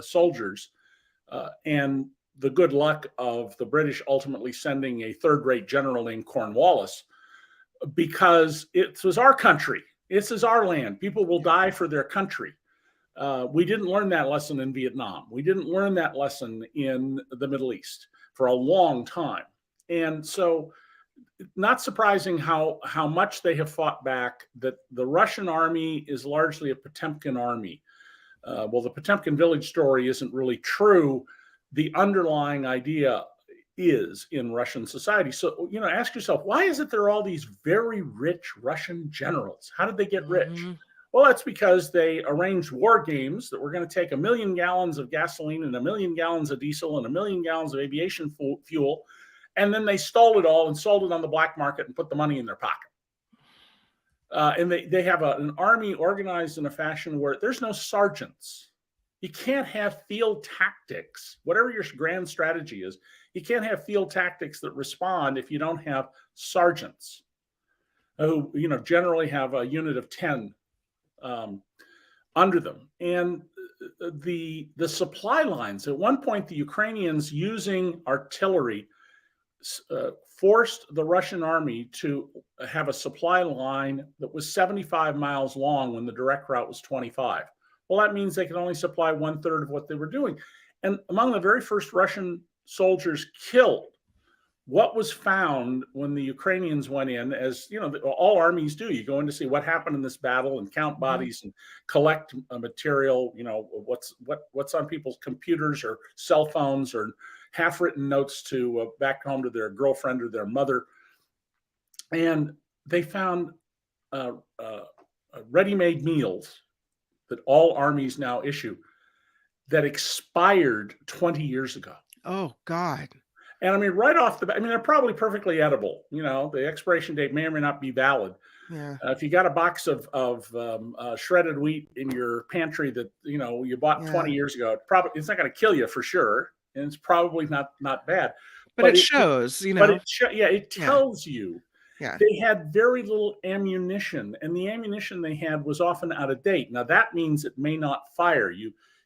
soldiers, and the good luck of the British ultimately sending a third-rate general named Cornwallis, because it was our country. This is our land. People will die for their country. We didn't learn that lesson in Vietnam. We didn't learn that lesson in the Middle East for a long time. And so not surprising how much they have fought back, that the Russian army is largely a Potemkin army. Well, the Potemkin village story isn't really true. The underlying idea is in Russian society. So, ask yourself, why is it there are all these very rich Russian generals? How did they get rich? Mm-hmm. Well, that's because they arranged war games that were going to take 1 million gallons of gasoline and 1 million gallons of diesel and 1 million gallons of aviation fuel. And then they stole it all and sold it on the black market and put the money in their pocket. And they have an army organized in a fashion where there's no sergeants. You can't have field tactics, whatever your grand strategy is. You can't have field tactics that respond if you don't have sergeants who, generally have a unit of 10 under them. And the supply lines. At one point, the Ukrainians, using artillery, forced the Russian army to have a supply line that was 75 miles long when the direct route was 25. Well, that means they could only supply 1/3 of what they were doing. And among the very first Russian soldiers killed, what was found when the Ukrainians went in, as you know, all armies do, you go in to see what happened in this battle and count bodies and collect material, you know, what's on people's computers or cell phones or half-written notes to back home to their girlfriend or their mother. And they found ready-made meals that all armies now issue that expired 20 years ago. Oh, God. And I mean, right off the bat, I mean, they're probably perfectly edible. You know, the expiration date may or may not be valid. Yeah. If you got a box of shredded wheat in your pantry that, you know, you bought 20 years ago, it's not going to kill you for sure. And it's probably not bad. But it shows, you know. But it tells you. Yeah. They had very little ammunition, and the ammunition they had was often out of date. Now, that means it may not fire.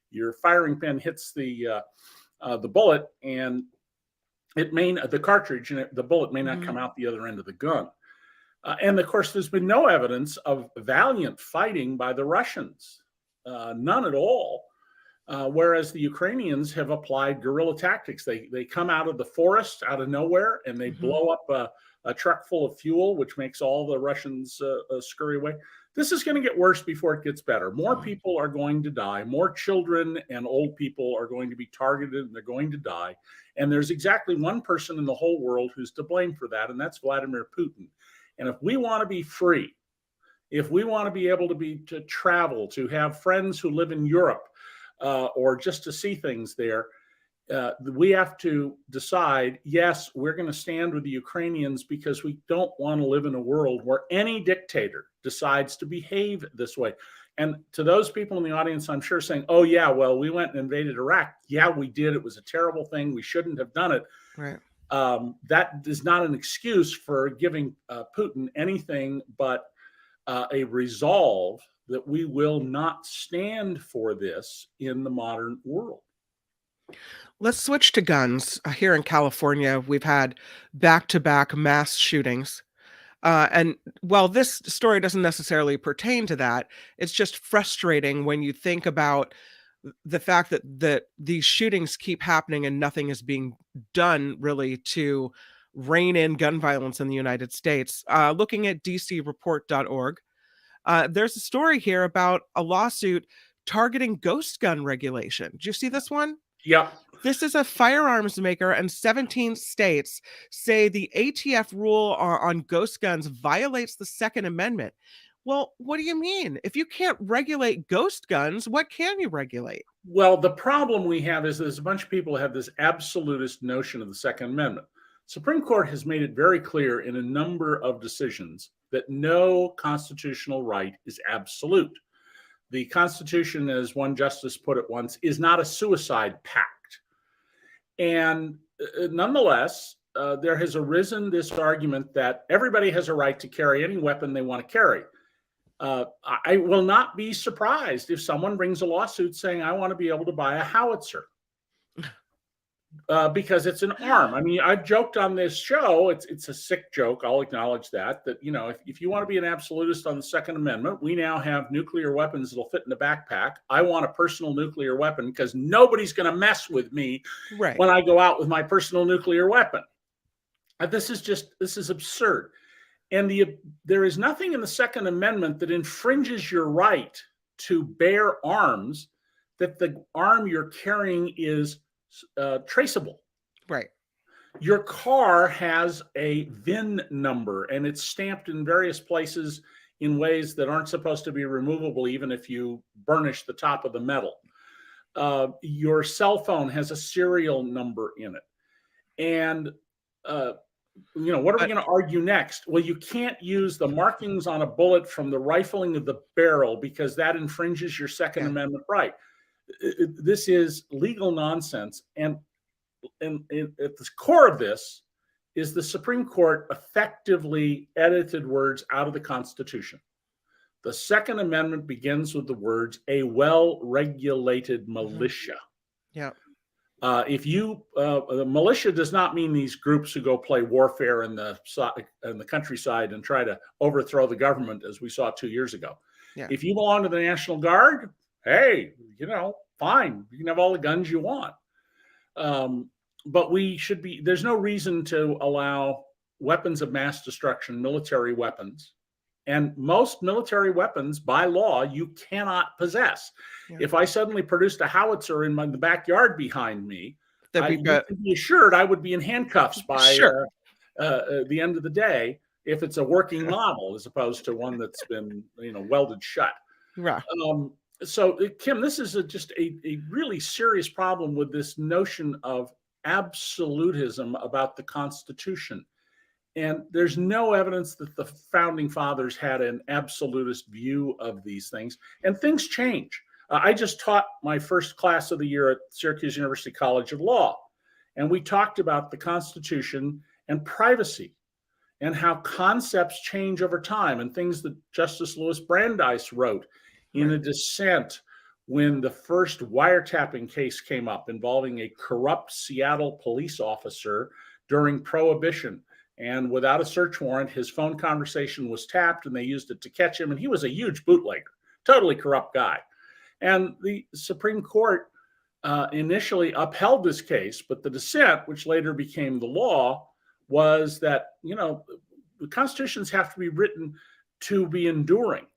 Your firing pin hits the bullet, and the cartridge and the bullet may not come out the other end of the gun. And of course, there's been no evidence of valiant fighting by the Russians, none at all. Whereas the Ukrainians have applied guerrilla tactics. They come out of the forest, out of nowhere, and they blow up a truck full of fuel, which makes all the Russians scurry away. This is going to get worse before it gets better. More people are going to die. More children and old people are going to be targeted, and they're going to die. And there's exactly one person in the whole world who's to blame for that, and that's Vladimir Putin. And if we want to be free, if we want to be able to travel, to have friends who live in Europe, or just to see things there, we have to decide, yes, we're going to stand with the Ukrainians because we don't want to live in a world where any dictator decides to behave this way. And to those people in the audience, I'm sure saying, oh, yeah, well, we went and invaded Iraq. Yeah, we did. It was a terrible thing. We shouldn't have done it. Right. That is not an excuse for giving Putin anything but a resolve that we will not stand for this in the modern world. Let's switch to guns. Here in California, we've had back-to-back mass shootings. And while this story doesn't necessarily pertain to that, it's just frustrating when you think about the fact that these shootings keep happening and nothing is being done really to rein in gun violence in the United States. Looking at dcreport.org, there's a story here about a lawsuit targeting ghost gun regulation. Did you see this one? Yeah. This is a firearms maker, and 17 states say the ATF rule on ghost guns violates the Second Amendment. Well, what do you mean? If you can't regulate ghost guns, what can you regulate? Well, the problem we have is there's a bunch of people who have this absolutist notion of the Second Amendment. Supreme Court has made it very clear in a number of decisions that no constitutional right is absolute. The Constitution, as one justice put it once, is not a suicide pact. And nonetheless, there has arisen this argument that everybody has a right to carry any weapon they want to carry. I will not be surprised if someone brings a lawsuit saying, I want to be able to buy a howitzer. Because it's an arm. I mean, I've joked on this show, it's a sick joke, I'll acknowledge that, you know, if you want to be an absolutist on the Second Amendment, we now have nuclear weapons that'll fit in a backpack. I want a personal nuclear weapon because nobody's going to mess with me when I go out with my personal nuclear weapon. This is absurd. And there is nothing in the Second Amendment that infringes your right to bear arms, that the arm you're carrying is traceable. Right. Your car has a VIN number, and it's stamped in various places in ways that aren't supposed to be removable, even if you burnish the top of the metal. Your cell phone has a serial number in it. And, you know, what are we going to argue next? Well, you can't use the markings on a bullet from the rifling of the barrel because that infringes your Second Amendment right. This is legal nonsense. And at the core of this is the Supreme Court effectively edited words out of the Constitution. The Second Amendment begins with the words, a well-regulated militia. Yeah. The militia does not mean these groups who go play warfare in the countryside and try to overthrow the government, as we saw 2 years ago. Yeah. If you belong to the National Guard, hey, fine, you can have all the guns you want. But there's no reason to allow weapons of mass destruction, military weapons. And most military weapons, by law, you cannot possess. Yeah. If I suddenly produced a howitzer in the backyard behind me, you can be assured I would be in handcuffs by the end of the day if it's a working model as opposed to one that's been welded shut. Right. So, Kim, this is just a really serious problem with this notion of absolutism about the Constitution. And there's no evidence that the founding fathers had an absolutist view of these things. And things change. I just taught my first class of the year at Syracuse University College of Law. And we talked about the Constitution and privacy and how concepts change over time, and things that Justice Louis Brandeis wrote in a dissent when the first wiretapping case came up involving a corrupt Seattle police officer during Prohibition. And without a search warrant, his phone conversation was tapped and they used it to catch him. And he was a huge bootlegger, totally corrupt guy. And the Supreme Court initially upheld this case, but the dissent, which later became the law, was that, the constitutions have to be written to be enduring.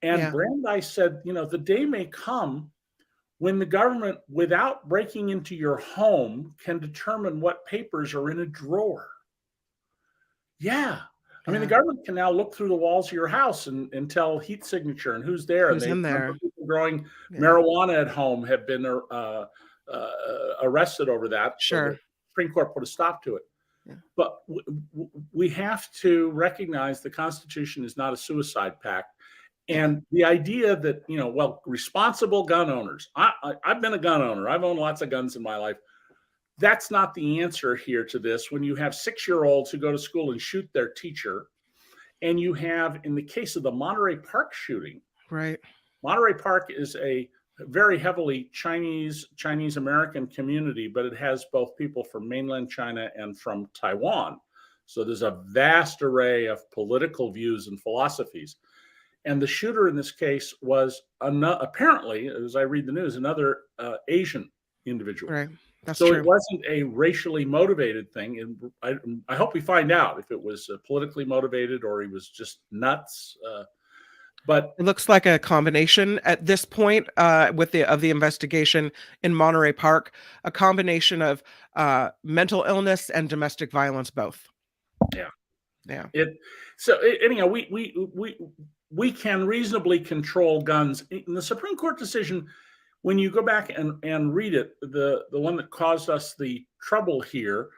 And Brandeis said, the day may come when the government, without breaking into your home, can determine what papers are in a drawer. Yeah. I mean, the government can now look through the walls of your house and tell heat signature and who's there. Who's in there. People growing marijuana at home have been arrested over that. Sure. So the Supreme Court put a stop to it. Yeah. But we have to recognize the Constitution is not a suicide pact. And the idea that, responsible gun owners, I've been a gun owner. I've owned lots of guns in my life. That's not the answer here to this. When you have 6-year-olds who go to school and shoot their teacher, and you have, in the case of the Monterey Park shooting, right? Monterey Park is a very heavily Chinese American community, but it has both people from mainland China and from Taiwan. So there's a vast array of political views and philosophies. And the shooter in this case was apparently, as I read the news, another Asian individual. Right. That's so true. It wasn't a racially motivated thing. And I hope we find out if it was politically motivated or he was just nuts. But it looks like a combination at this point of the investigation in Monterey Park, a combination of mental illness and domestic violence, both. Yeah. Anyhow, we can reasonably control guns. In the Supreme Court decision, when you go back and read it, the one that caused us the trouble here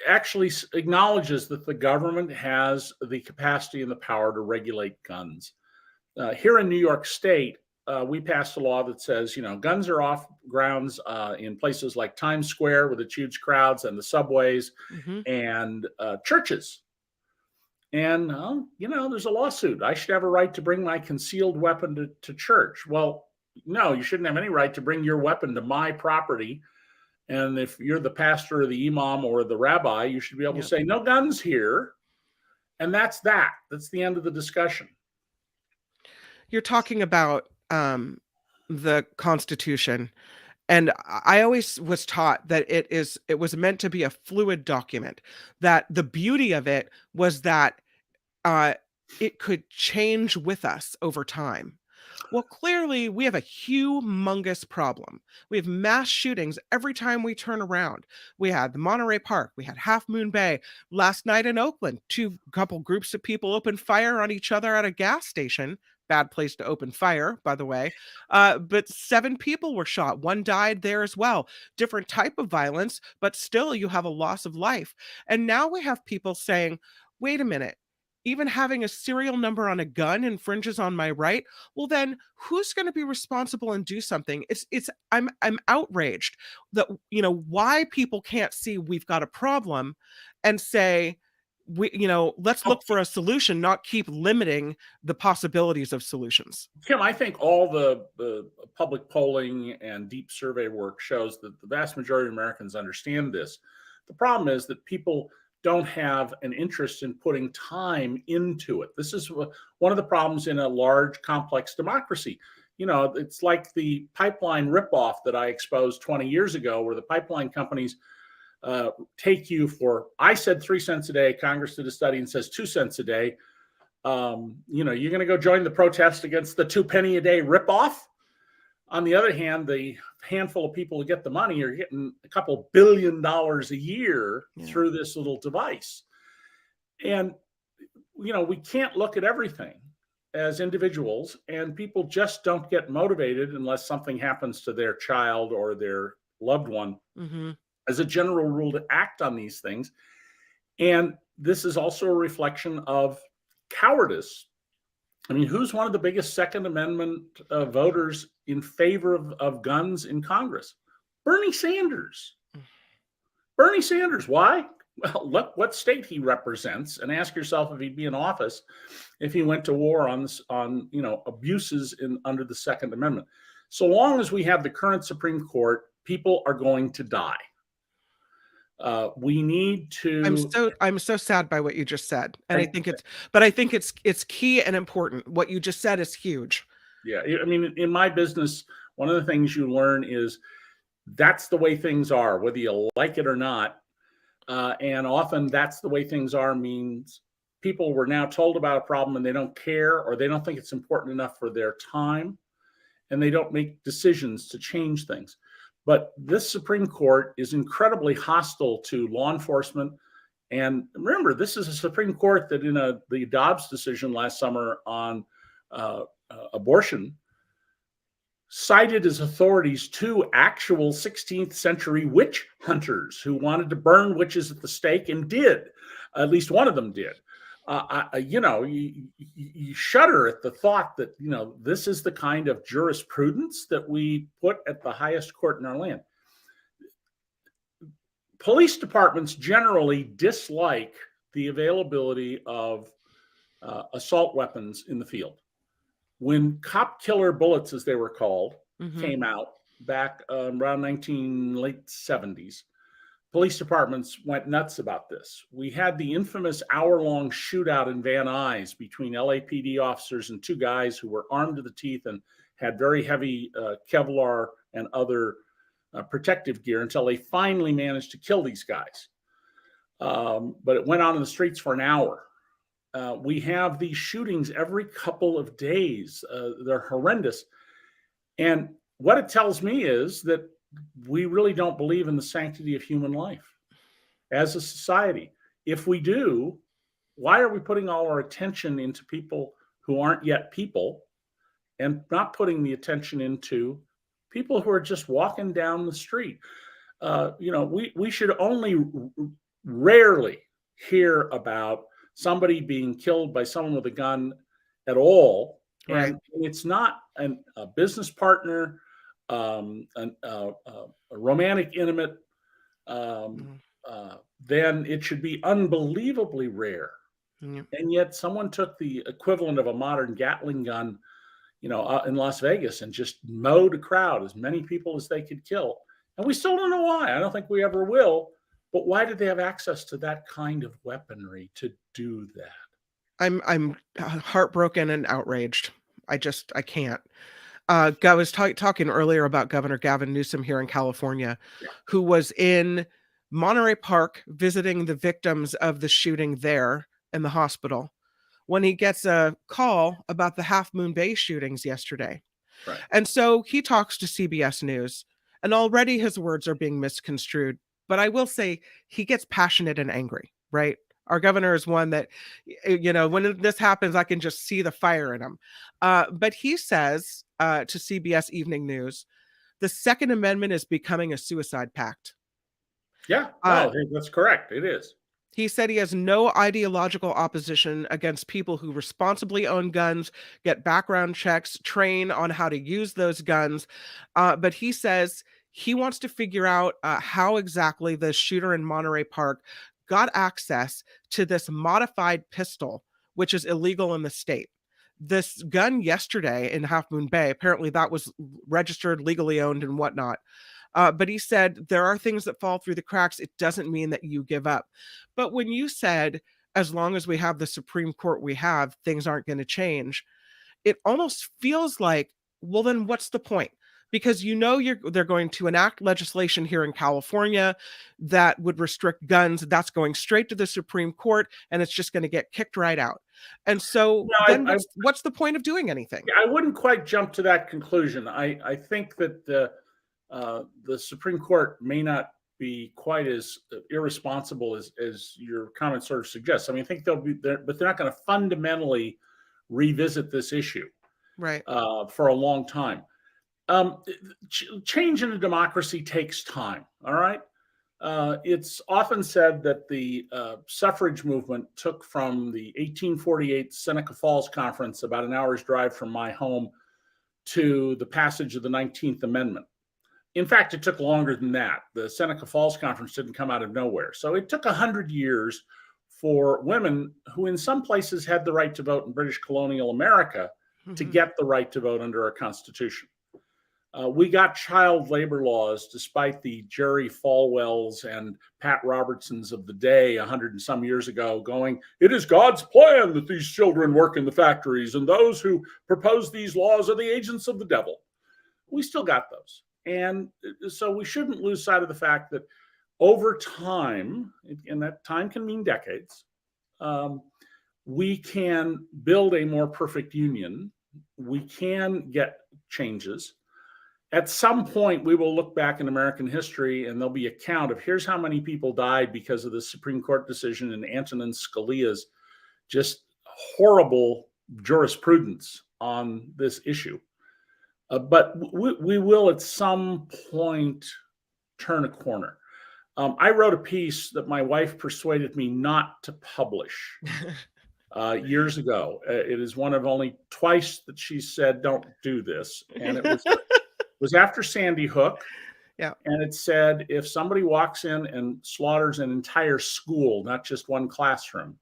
actually acknowledges that the government has the capacity and the power to regulate guns. Here in New York State, we passed a law that says, guns are off grounds in places like Times Square with its huge crowds and the subways and churches. And, there's a lawsuit. I should have a right to bring my concealed weapon to church. Well, no, you shouldn't have any right to bring your weapon to my property. And if you're the pastor or the imam or the rabbi, you should be able to say, no guns here. And that's that. That's the end of the discussion. You're talking about the Constitution. And I always was taught that it was meant to be a fluid document, that the beauty of it was that it could change with us over time. Well, clearly, we have a humongous problem. We have mass shootings every time we turn around. We had the Monterey Park. We had Half Moon Bay. Last night in Oakland, couple groups of people opened fire on each other at a gas station. Bad place to open fire, by the way. But 7 people were shot. 1 died there as well. Different type of violence, but still you have a loss of life. And now we have people saying, wait a minute, even having a serial number on a gun infringes on my right. Well, then who's going to be responsible and do something? I'm outraged that, why people can't see we've got a problem and say, let's look for a solution, not keep limiting the possibilities of solutions. Kim, I think all the public polling and deep survey work shows that the vast majority of Americans understand this. The problem is that people don't have an interest in putting time into it. This is one of the problems in a large, complex democracy. It's like the pipeline ripoff that I exposed 20 years ago, where the pipeline companies take you for, I said 3 cents a day, Congress did a study and says 2 cents a day. You're going to go join the protest against the 2 penny a day ripoff. On the other hand, the handful of people who get the money are getting a couple $2 billion a year through this little device. And, we can't look at everything as individuals, and people just don't get motivated unless something happens to their child or their loved one, as a general rule, to act on these things. And this is also a reflection of cowardice. I mean, who's one of the biggest Second Amendment voters in favor of guns in Congress? Bernie Sanders. Bernie Sanders. Why? Well, look what state he represents, and ask yourself if he'd be in office if he went to war on abuses under the Second Amendment. So long as we have the current Supreme Court, people are going to die. We need to. I'm so sad by what you just said, and I think it's key and important. What you just said is huge. Yeah, I mean, in my business, one of the things you learn is that's the way things are, whether you like it or not. And often that's the way things are means people were now told about a problem and they don't care, or they don't think it's important enough for their time, and they don't make decisions to change things. But this Supreme Court is incredibly hostile to law enforcement. And remember, this is a Supreme Court that in the Dobbs decision last summer on abortion cited as authorities 2 actual 16th century witch hunters who wanted to burn witches at the stake, and did. At least one of them did. You shudder at the thought that, this is the kind of jurisprudence that we put at the highest court in our land. Police departments generally dislike the availability of assault weapons in the field. When cop killer bullets, as they were called, came out back around late 70s, police departments went nuts about this. We had the infamous hour-long shootout in Van Nuys between LAPD officers and 2 guys who were armed to the teeth and had very heavy Kevlar and other protective gear, until they finally managed to kill these guys. But it went on in the streets for an hour. We have these shootings every couple of days. They're horrendous. And what it tells me is that we really don't believe in the sanctity of human life as a society. If we do, why are we putting all our attention into people who aren't yet people, and not putting the attention into people who are just walking down the street? We should only rarely hear about somebody being killed by someone with a gun at all. Right. And it's not a business partner, a romantic intimate, then it should be unbelievably rare. And yet someone took the equivalent of a modern Gatling gun, in Las Vegas, and just mowed a crowd, as many people as they could kill. And we still don't know why. I don't think we ever will. But why did they have access to that kind of weaponry to do that? I'm heartbroken and outraged. I can't. I was talking earlier about Governor Gavin Newsom here in California, who was in Monterey Park visiting the victims of the shooting there in the hospital, when he gets a call about the Half Moon Bay shootings yesterday. Right. And so he talks to CBS News, and already his words are being misconstrued. But I will say he gets passionate and angry, right? Our governor is one that, when this happens, I can just see the fire in him. But he says to CBS Evening News, the Second Amendment is becoming a suicide pact. Yeah, no, that's correct. It is. He said he has no ideological opposition against people who responsibly own guns, get background checks, train on how to use those guns. But he says he wants to figure out how exactly the shooter in Monterey Park got access to this modified pistol, which is illegal in the state. This gun yesterday in Half Moon Bay, apparently that was registered, legally owned and whatnot. But he said, there are things that fall through the cracks. It doesn't mean that you give up. But when you said, as long as we have the Supreme Court we have, things aren't going to change, it almost feels like, well, then what's the point? Because they're going to enact legislation here in California that would restrict guns. That's going straight to the Supreme Court, and it's just going to get kicked right out. And so what's the point of doing anything? I wouldn't quite jump to that conclusion. I think that the Supreme Court may not be quite as irresponsible as your comment sort of suggests. I mean, I think they'll be there, but they're not going to fundamentally revisit this issue, right? For a long time. Change in a democracy takes time. All right. It's often said that the suffrage movement took from the 1848 Seneca Falls Conference, about an hour's drive from my home, to the passage of the 19th Amendment. In fact, it took longer than that. The Seneca Falls Conference didn't come out of nowhere. So it took 100 years for women who in some places had the right to vote in British colonial America to get the right to vote under our Constitution. We got child labor laws despite the Jerry Falwells and Pat Robertsons of the day 100 and some years ago going, it is God's plan that these children work in the factories, and those who propose these laws are the agents of the devil. We still got those. And so we shouldn't lose sight of the fact that over time, and that time can mean decades, we can build a more perfect union. We can get changes. At some point, we will look back in American history and there'll be a count of here's how many people died because of the Supreme Court decision and Antonin Scalia's just horrible jurisprudence on this issue. But we will at some point turn a corner. I wrote a piece that my wife persuaded me not to publish years ago. It is one of only twice that she said, don't do this. And it was after Sandy Hook. Yeah. And it said, if somebody walks in and slaughters an entire school, not just one classroom,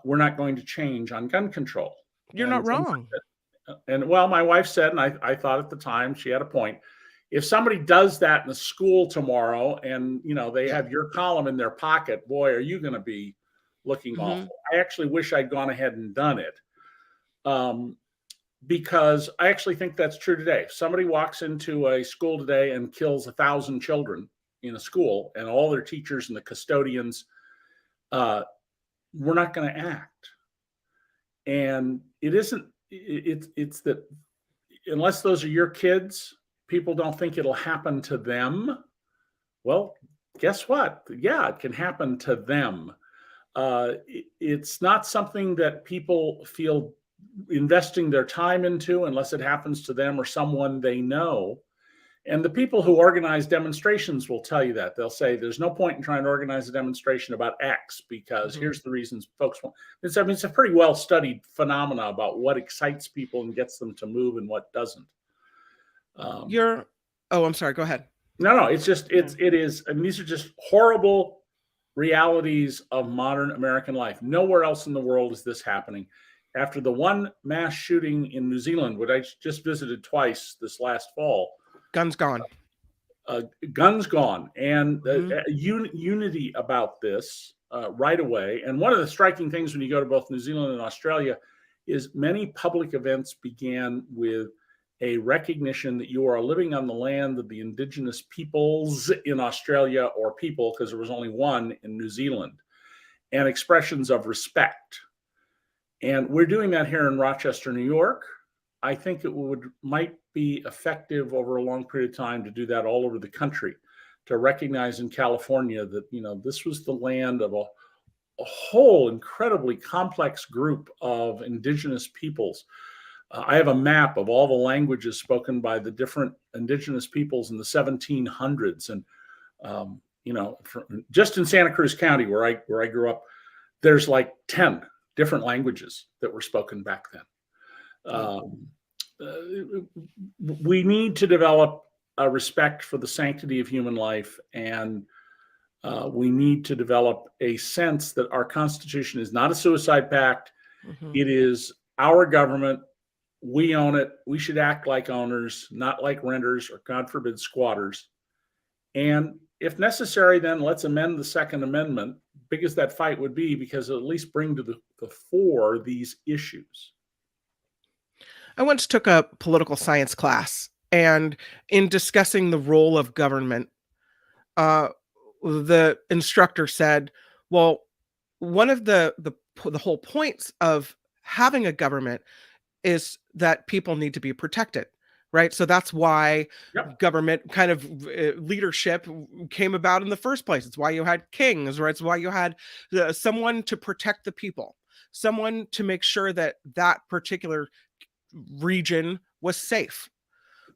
we're not going to change on gun control. You're not wrong. And well, my wife said, and I thought at the time she had a point, if somebody does that in a school tomorrow and, they have your column in their pocket, boy, are you going to be looking awful. I actually wish I'd gone ahead and done it. Because I actually think that's true today. If somebody walks into a school today and kills 1,000 children in a school and all their teachers and the custodians, we're not going to act. And it's that unless those are your kids, people don't think it'll happen to them. Well, guess what? Yeah, it can happen to them. It's not something that people feel investing their time into unless it happens to them or someone they know. And the people who organize demonstrations will tell you that. They'll say there's no point in trying to organize a demonstration about X because here's the reasons folks want. It's a pretty well studied phenomena about what excites people and gets them to move and what doesn't. I'm sorry. Go ahead. No, it is. I mean, these are just horrible realities of modern American life. Nowhere else in the world is this happening. After the one mass shooting in New Zealand, which I just visited twice this last fall, guns gone. Guns gone, and unity about this right away. And one of the striking things when you go to both New Zealand and Australia is many public events began with a recognition that you are living on the land of the indigenous peoples in Australia, or people, because there was only one in New Zealand, and expressions of respect. And we're doing that here in Rochester, New York. I think it might be effective over a long period of time to do that all over the country, to recognize in California that, this was the land of a whole incredibly complex group of indigenous peoples. I have a map of all the languages spoken by the different indigenous peoples in the 1700s. And, just in Santa Cruz County, where I grew up, there's like 10 different languages that were spoken back then. We need to develop a respect for the sanctity of human life and We need to develop a sense that our Constitution is not a suicide pact. It is our government. We own it. We should act like owners, not like renters or, God forbid, squatters. And if necessary, then let's amend the Second Amendment, big as that fight would be, because it'll at least bring to the fore these issues. I once took a political science class, and in discussing the role of government, the instructor said, well, one of the whole points of having a government is that people need to be protected, right? So that's why government kind of leadership came about in the first place. It's why you had kings, right? It's why you had someone to protect the people, someone to make sure that that particular region was safe.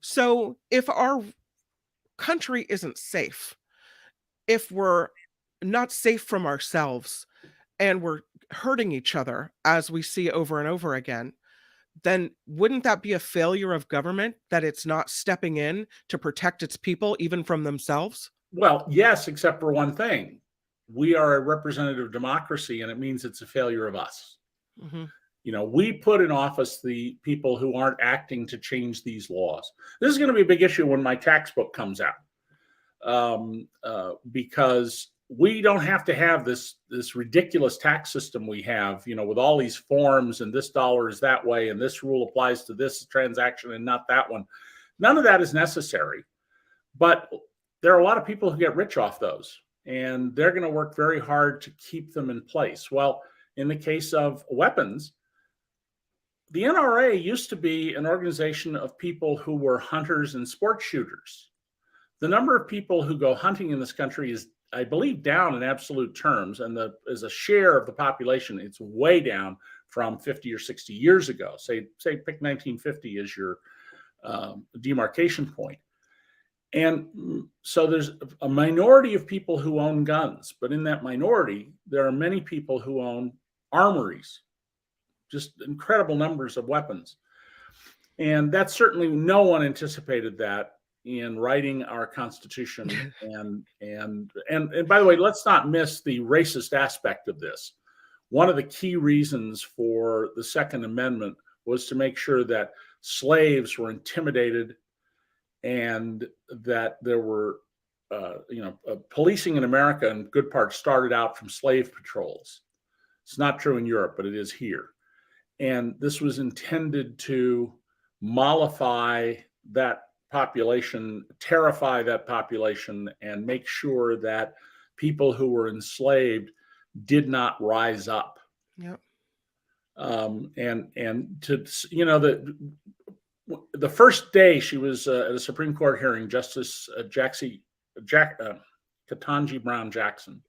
So if our country isn't safe, if we're not safe from ourselves and we're hurting each other, as we see over and over again, then wouldn't that be a failure of government, that it's not stepping in to protect its people, even from themselves? Well, yes, except for one thing. We are a representative democracy, and it means it's a failure of us. We put in office the people who aren't acting to change these laws. This is going to be a big issue when my tax book comes out, because we don't have to have this ridiculous tax system we have, with all these forms, and this dollar is that way, and this rule applies to this transaction and not that one. None of that is necessary. But there are a lot of people who get rich off those, and they're going to work very hard to keep them in place. Well, in the case of weapons, the NRA used to be an organization of people who were hunters and sport shooters. The number of people who go hunting in this country is, I believe, down in absolute terms, and as a share of the population, it's way down from 50 or 60 years ago. Say pick 1950 as your demarcation point. And so there's a minority of people who own guns, but in that minority, there are many people who own armories, just incredible numbers of weapons. And that's certainly, no one anticipated that in writing our Constitution. And by the way, let's not miss the racist aspect of this. One of the key reasons for the Second Amendment was to make sure that slaves were intimidated, and that there were, policing in America in good part started out from slave patrols. It's not true in Europe, but it is here. And this was intended to mollify that population, terrify that population, and make sure that people who were enslaved did not rise up. Yep. And to, the first day she was at a Supreme Court hearing, Justice Ketanji Brown Jackson,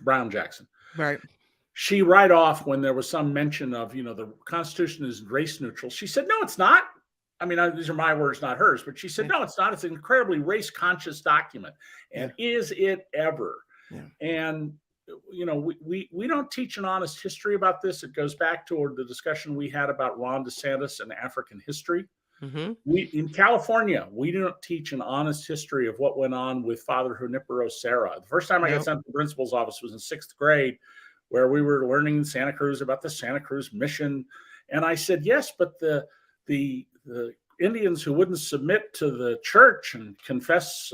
Brown Jackson. Right. She right off, when there was some mention of, the Constitution is race neutral, she said, no, it's not. I mean, these are my words, not hers, but she said, no, it's not. It's an incredibly race conscious document. And is it ever? Yeah. And, we don't teach an honest history about this. It goes back to the discussion we had about Ron DeSantis and African history. In California, we don't teach an honest history of what went on with Father Junipero Serra. The first time I got sent to the principal's office was in 6th grade, where we were learning in Santa Cruz about the Santa Cruz mission. And I said, yes, but the Indians who wouldn't submit to the church and confess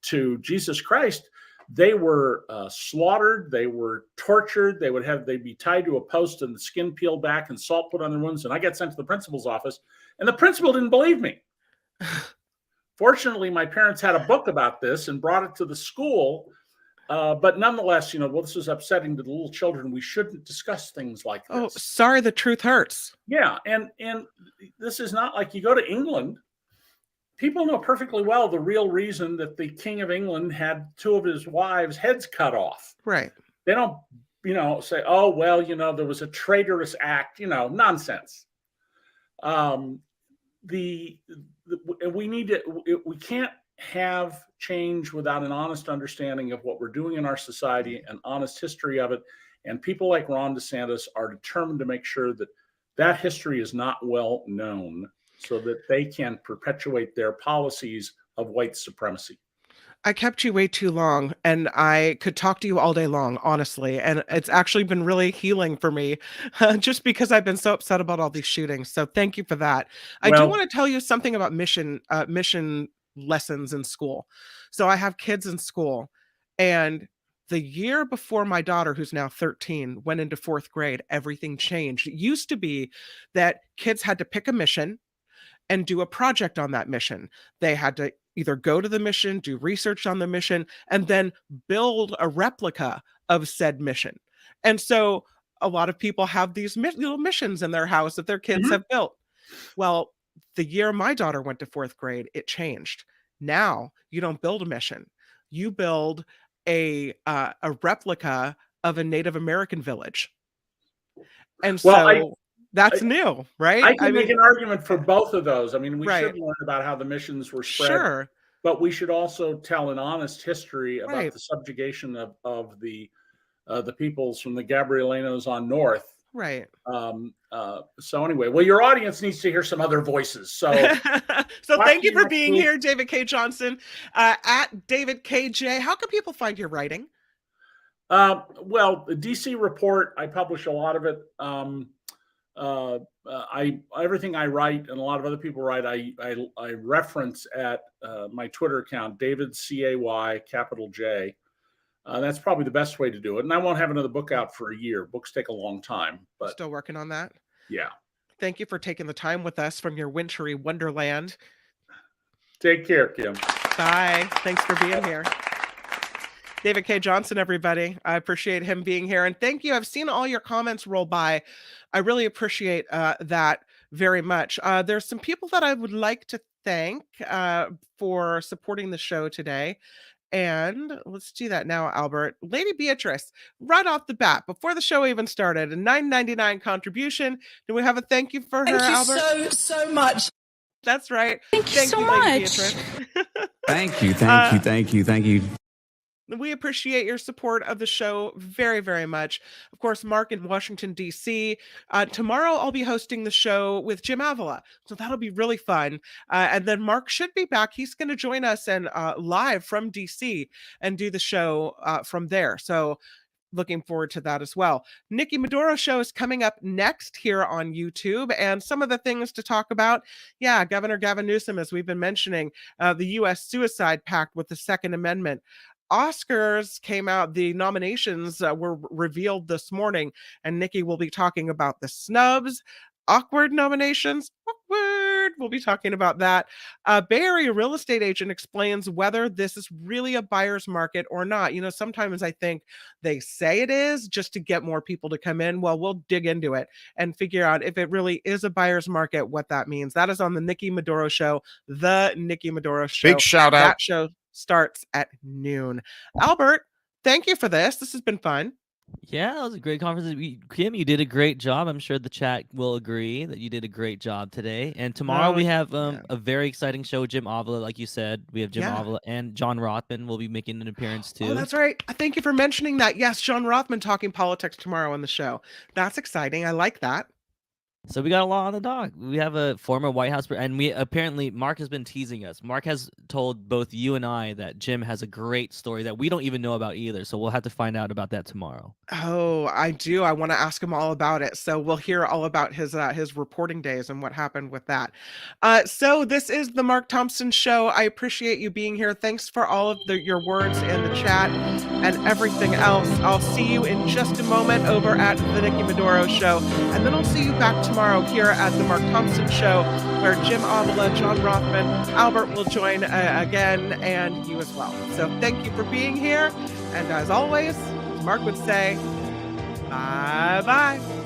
to Jesus Christ, they were slaughtered, they were tortured, they'd be tied to a post and the skin peeled back and salt put on their wounds. And I got sent to the principal's office, and the principal didn't believe me. Fortunately, my parents had a book about this and brought it to the school. But nonetheless, this is upsetting to the little children. We shouldn't discuss things like this. Oh, sorry, the truth hurts. Yeah, and this is not like you go to England. People know perfectly well the real reason that the King of England had 2 of his wives' heads cut off. Right. They don't, say, oh, well, there was a traitorous act, nonsense. We can't have change without an honest understanding of what we're doing in our society, an honest history of it. And people like Ron DeSantis are determined to make sure that that history is not well known, so that they can perpetuate their policies of white supremacy. I kept you way too long, and I could talk to you all day long, honestly. And it's actually been really healing for me, just because I've been so upset about all these shootings. So thank you for that. I do want to tell you something about mission lessons in school. So I have kids in school, and the year before my daughter, who's now 13, went into 4th grade, everything changed. It used to be that kids had to pick a mission and do a project on that mission. They had to either go to the mission, do research on the mission, and then build a replica of said mission. And so a lot of people have these little missions in their house that their kids have built. Well, the year my daughter went to 4th grade, it changed. Now you don't build a mission. You build a replica of a Native American village. And so that's new, right? I can make an argument for both of those. I mean, we should learn about how the missions were spread, but we should also tell an honest history about the subjugation of the peoples from the Gabrielinos on north. Right. So anyway, well, your audience needs to hear some other voices. So, thank you for being here, David K. Johnson, at David KJ. How can people find your writing? Well, the DC Report, I publish a lot of it. Everything I write and a lot of other people write, I reference at my Twitter account, David CAY capital J. That's probably the best way to do it. And I won't have another book out for a year. Books take a long time, but still working on that. Yeah. Thank you for taking the time with us from your wintry wonderland. Take care, Kim. Bye. Thanks for being here. David K. Johnson, everybody. I appreciate him being here. And thank you. I've seen all your comments roll by. I really appreciate that very much. There's some people that I would like to thank for supporting the show today. And let's do that now, Albert. Lady Beatrice, right off the bat, before the show even started, a $9.99 contribution. Do we have a thank you for her, Albert? Thank you so much. That's right. Thank you so much. Lady Beatrice. Thank you. We appreciate your support of the show very, very much. Of course, Mark in Washington, D.C. Tomorrow, I'll be hosting the show with Jim Avila, so that'll be really fun. And then Mark should be back. He's going to join us and live from D.C. and do the show from there. So looking forward to that as well. Nikki Maduro show is coming up next here on YouTube, and some of the things to talk about. Yeah, Governor Gavin Newsom, as we've been mentioning, the U.S. Suicide Pact with the Second Amendment. Oscars came out, the nominations were revealed this morning, and Nikki will be talking about the snubs, awkward nominations, awkward. We'll be talking about that. Bay Area real estate agent explains whether this is really a buyer's market or not. You know, sometimes I think they say it is just to get more people to come in. Well, we'll dig into it and figure out if it really is a buyer's market, what that means. That is on the Nikki Maduro show, the Nikki Maduro show. Big shout out. That show starts at noon. Albert, thank you for this. This has been fun. Yeah, it was a great conference. Kim, you did a great job. I'm sure the chat will agree that you did a great job today. And tomorrow we have a very exciting show. Jim Avila, like you said, we have Jim Avila and John Rothman will be making an appearance too. Oh, that's right. Thank you for mentioning that. Yes, John Rothman talking politics tomorrow on the show. That's exciting. I like that. So we got a lot on the dog. We have a former White House, and we apparently Mark has been teasing us. Mark has told both you and I that Jim has a great story that we don't even know about either. So we'll have to find out about that tomorrow. Oh, I do. I want to ask him all about it. So we'll hear all about his reporting days and what happened with that. So this is the Mark Thompson Show. I appreciate you being here. Thanks for all of your words in the chat and everything else. I'll see you in just a moment over at the Nikki Maduro Show, and then I'll see you back tomorrow here at the Mark Thompson Show, where Jim Avila, John Rothman, Albert will join again, and you as well. So thank you for being here, and as always, Mark would say, bye-bye.